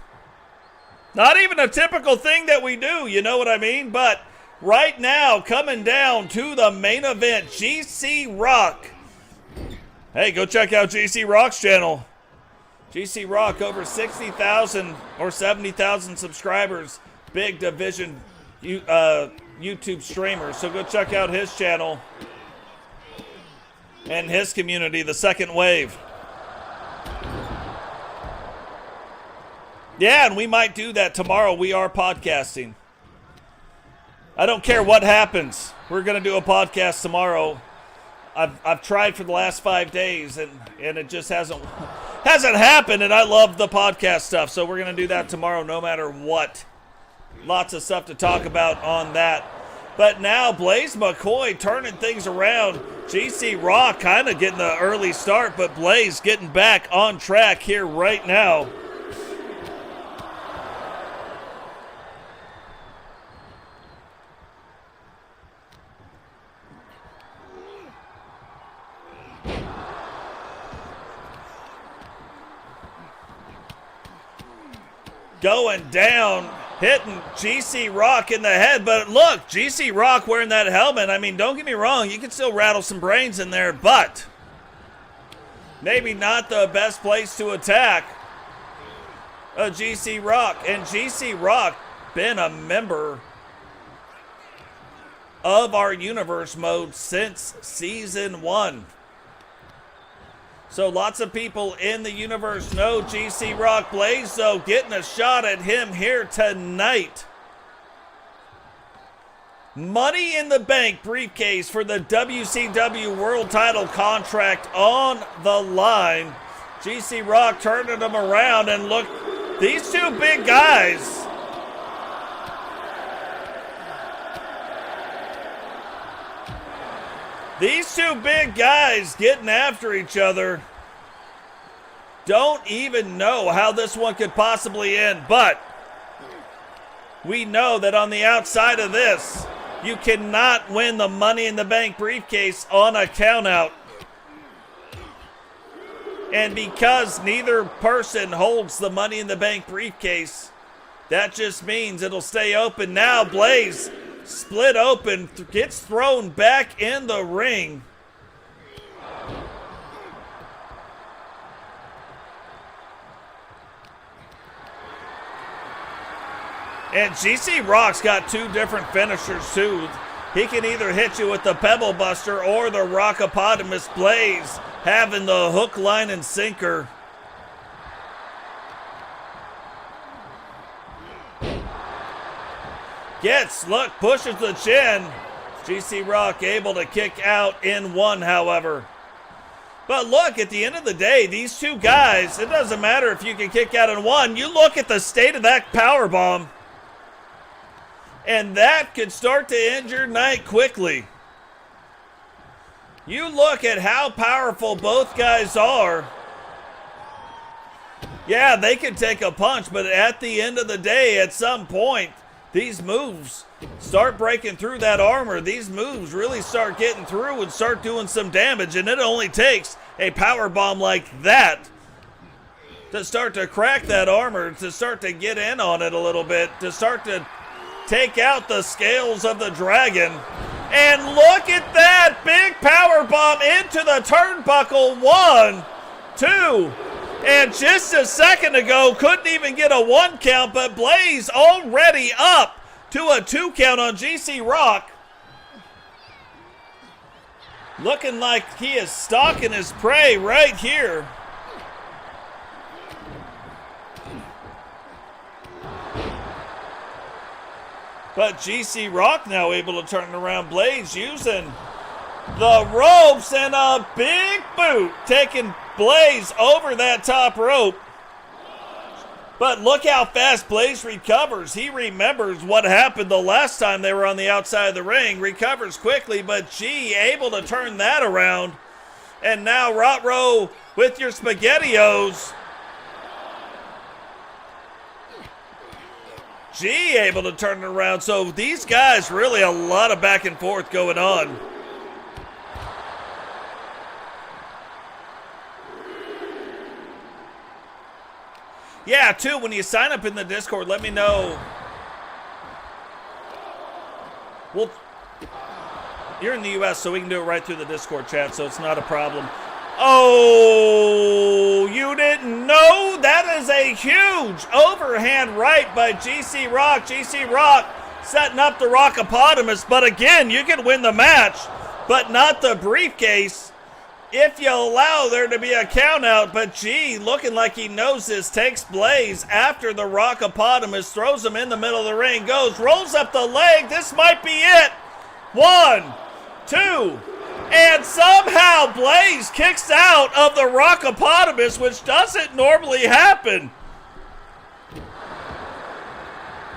Not even a typical thing that we do, you know what I mean? But right now, coming down to the main event, GC Rock. Hey, go check out GC Rock's channel. GC Rock, over 60,000 or 70,000 subscribers. Big division YouTube streamer. So go check out his channel and his community, the Second Wave. Yeah, and we might do that tomorrow. We are podcasting. I don't care what happens. We're going to do a podcast tomorrow. I've tried for the last 5 days, and it just hasn't happened, and I love the podcast stuff, so we're going to do that tomorrow no matter what. Lots of stuff to talk about on that. But now Blaise McCoy turning things around. GC Rock kind of getting the early start, but Blaise getting back on track here right now. Going down, hitting GC Rock in the head. But look, GC Rock wearing that helmet. I mean, don't get me wrong. You can still rattle some brains in there, but maybe not the best place to attack GC Rock. And GC Rock been a member of our Universe Mode since Season 1. So lots of people in the universe know GC Rock. Blaise, though, getting a shot at him here tonight. Money in the Bank briefcase for the WCW World Title contract on the line. GC Rock turning them around, and look, these two big guys. These two big guys getting after each other. Don't even know how this one could possibly end, but we know that on the outside of this, you cannot win the Money in the Bank briefcase on a countout. And because neither person holds the Money in the Bank briefcase, that just means it'll stay open. Now Blaise split open, gets thrown back in the ring. And GC Rock's got two different finishers too. He can either hit you with the Pebble Buster or the Rockopotamus. Blaise having the hook, line, and sinker. Look, pushes the chin. GC Rock able to kick out in one, however. But look, at the end of the day, these two guys, it doesn't matter if you can kick out in one. You look at the state of that powerbomb, and that could start to end your night quickly. You look at how powerful both guys are. Yeah, they can take a punch, but at the end of the day, at some point, these moves start breaking through that armor. These moves really start getting through and start doing some damage, and it only takes a power bomb like that to start to crack that armor, to start to get in on it a little bit, to start to take out the scales of the dragon. And look at that big power bomb into the turnbuckle. 1, 2, and just a second ago couldn't even get a 1 count, but Blaise already up to a 2 count on GC Rock. Looking like he is stalking his prey right here. But GC Rock now able to turn around Blaise using the ropes and a big boot, taking Blaise over that top rope. But look how fast Blaise recovers. He remembers what happened the last time they were on the outside of the ring. Recovers quickly, but G able to turn that around. And now Rot-Row with your SpaghettiOs. G able to turn it around. So these guys really a lot of back and forth going on. Yeah, too, when you sign up in the Discord, let me know. Well, you're in the U.S., so we can do it right through the Discord chat, so it's not a problem. Oh, you didn't know? That is a huge overhand right by GC Rock. GC Rock setting up the Rockopotamus, but again, you can win the match, but not the briefcase if you allow there to be a count out. But G, looking like he knows this, takes Blaise after the Rockopotamus, throws him in the middle of the ring, goes, rolls up the leg. This might be it. 1, 2, and somehow Blaise kicks out of the Rockopotamus, which doesn't normally happen.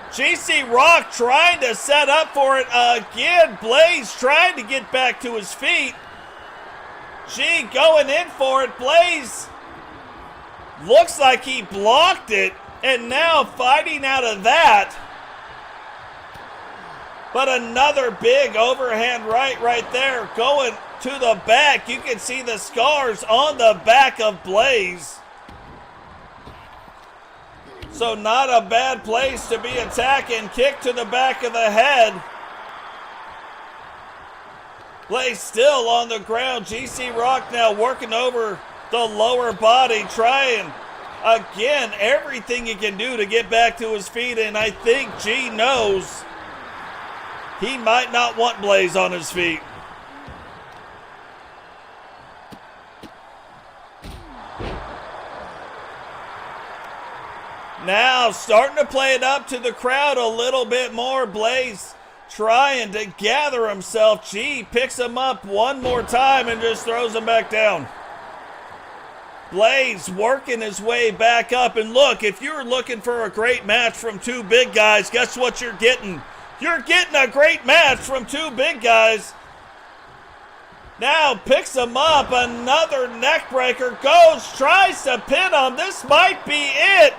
GC Rock trying to set up for it again. Blaise trying to get back to his feet. G going in for it. Blaise looks like he blocked it, and now fighting out of that. But another big overhand right there, going to the back. You can see the scars on the back of Blaise. So not a bad place to be attacking. Kick to the back of the head. Blaise still on the ground. GC Rock now working over the lower body, trying again everything he can do to get back to his feet. And I think G knows he might not want Blaise on his feet. Now starting to play it up to the crowd a little bit more. Blaise trying to gather himself. G picks him up one more time and just throws him back down. Blaise working his way back up. And look, if you're looking for a great match from two big guys, guess what you're getting? You're getting a great match from two big guys. Now picks him up, another neck breaker, goes, tries to pin him. This might be it.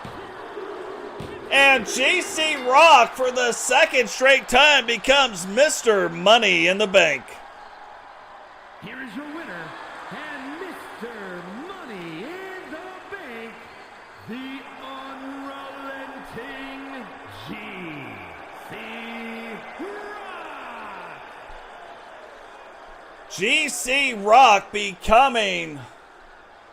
And GC Rock, for the second straight time, becomes Mr. Money in the Bank. Here is your winner, and Mr. Money in the Bank, the unrelenting GC Rock. GC Rock becoming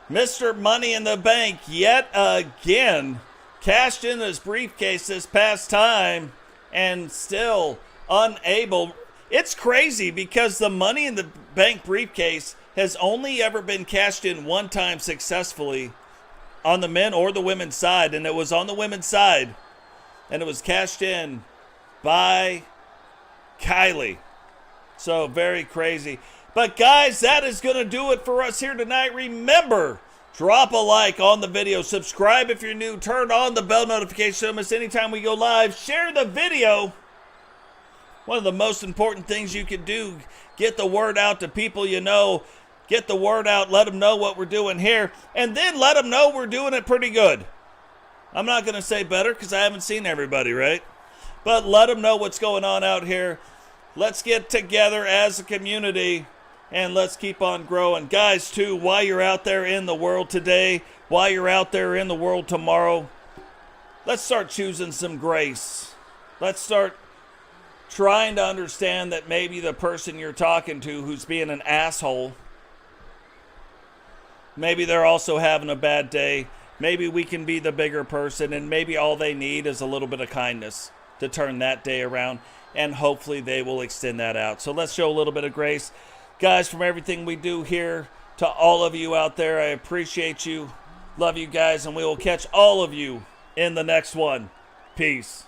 Mr. Money in the Bank yet again. Cashed in his briefcase this past time and still unable. It's crazy because the Money in the Bank briefcase has only ever been cashed in one time successfully on the men or the women's side, and it was on the women's side, and it was cashed in by Kylie. So very crazy. But guys, that is going to do it for us here tonight. Remember, drop a like on the video. Subscribe if you're new. Turn on the bell notification so you don't miss anytime we go live. Share the video. One of the most important things you can do. Get the word out to people you know. Get the word out. Let them know what we're doing here. And then let them know we're doing it pretty good. I'm not going to say better because I haven't seen everybody, right? But let them know what's going on out here. Let's get together as a community and let's keep on growing. Guys, too, while you're out there in the world today, while you're out there in the world tomorrow, let's start choosing some grace. Let's start trying to understand that maybe the person you're talking to who's being an asshole, maybe they're also having a bad day. Maybe we can be the bigger person, and maybe all they need is a little bit of kindness to turn that day around, and hopefully they will extend that out. So let's show a little bit of grace. Guys, from everything we do here to all of you out there, I appreciate you. Love you guys, and we will catch all of you in the next one. Peace.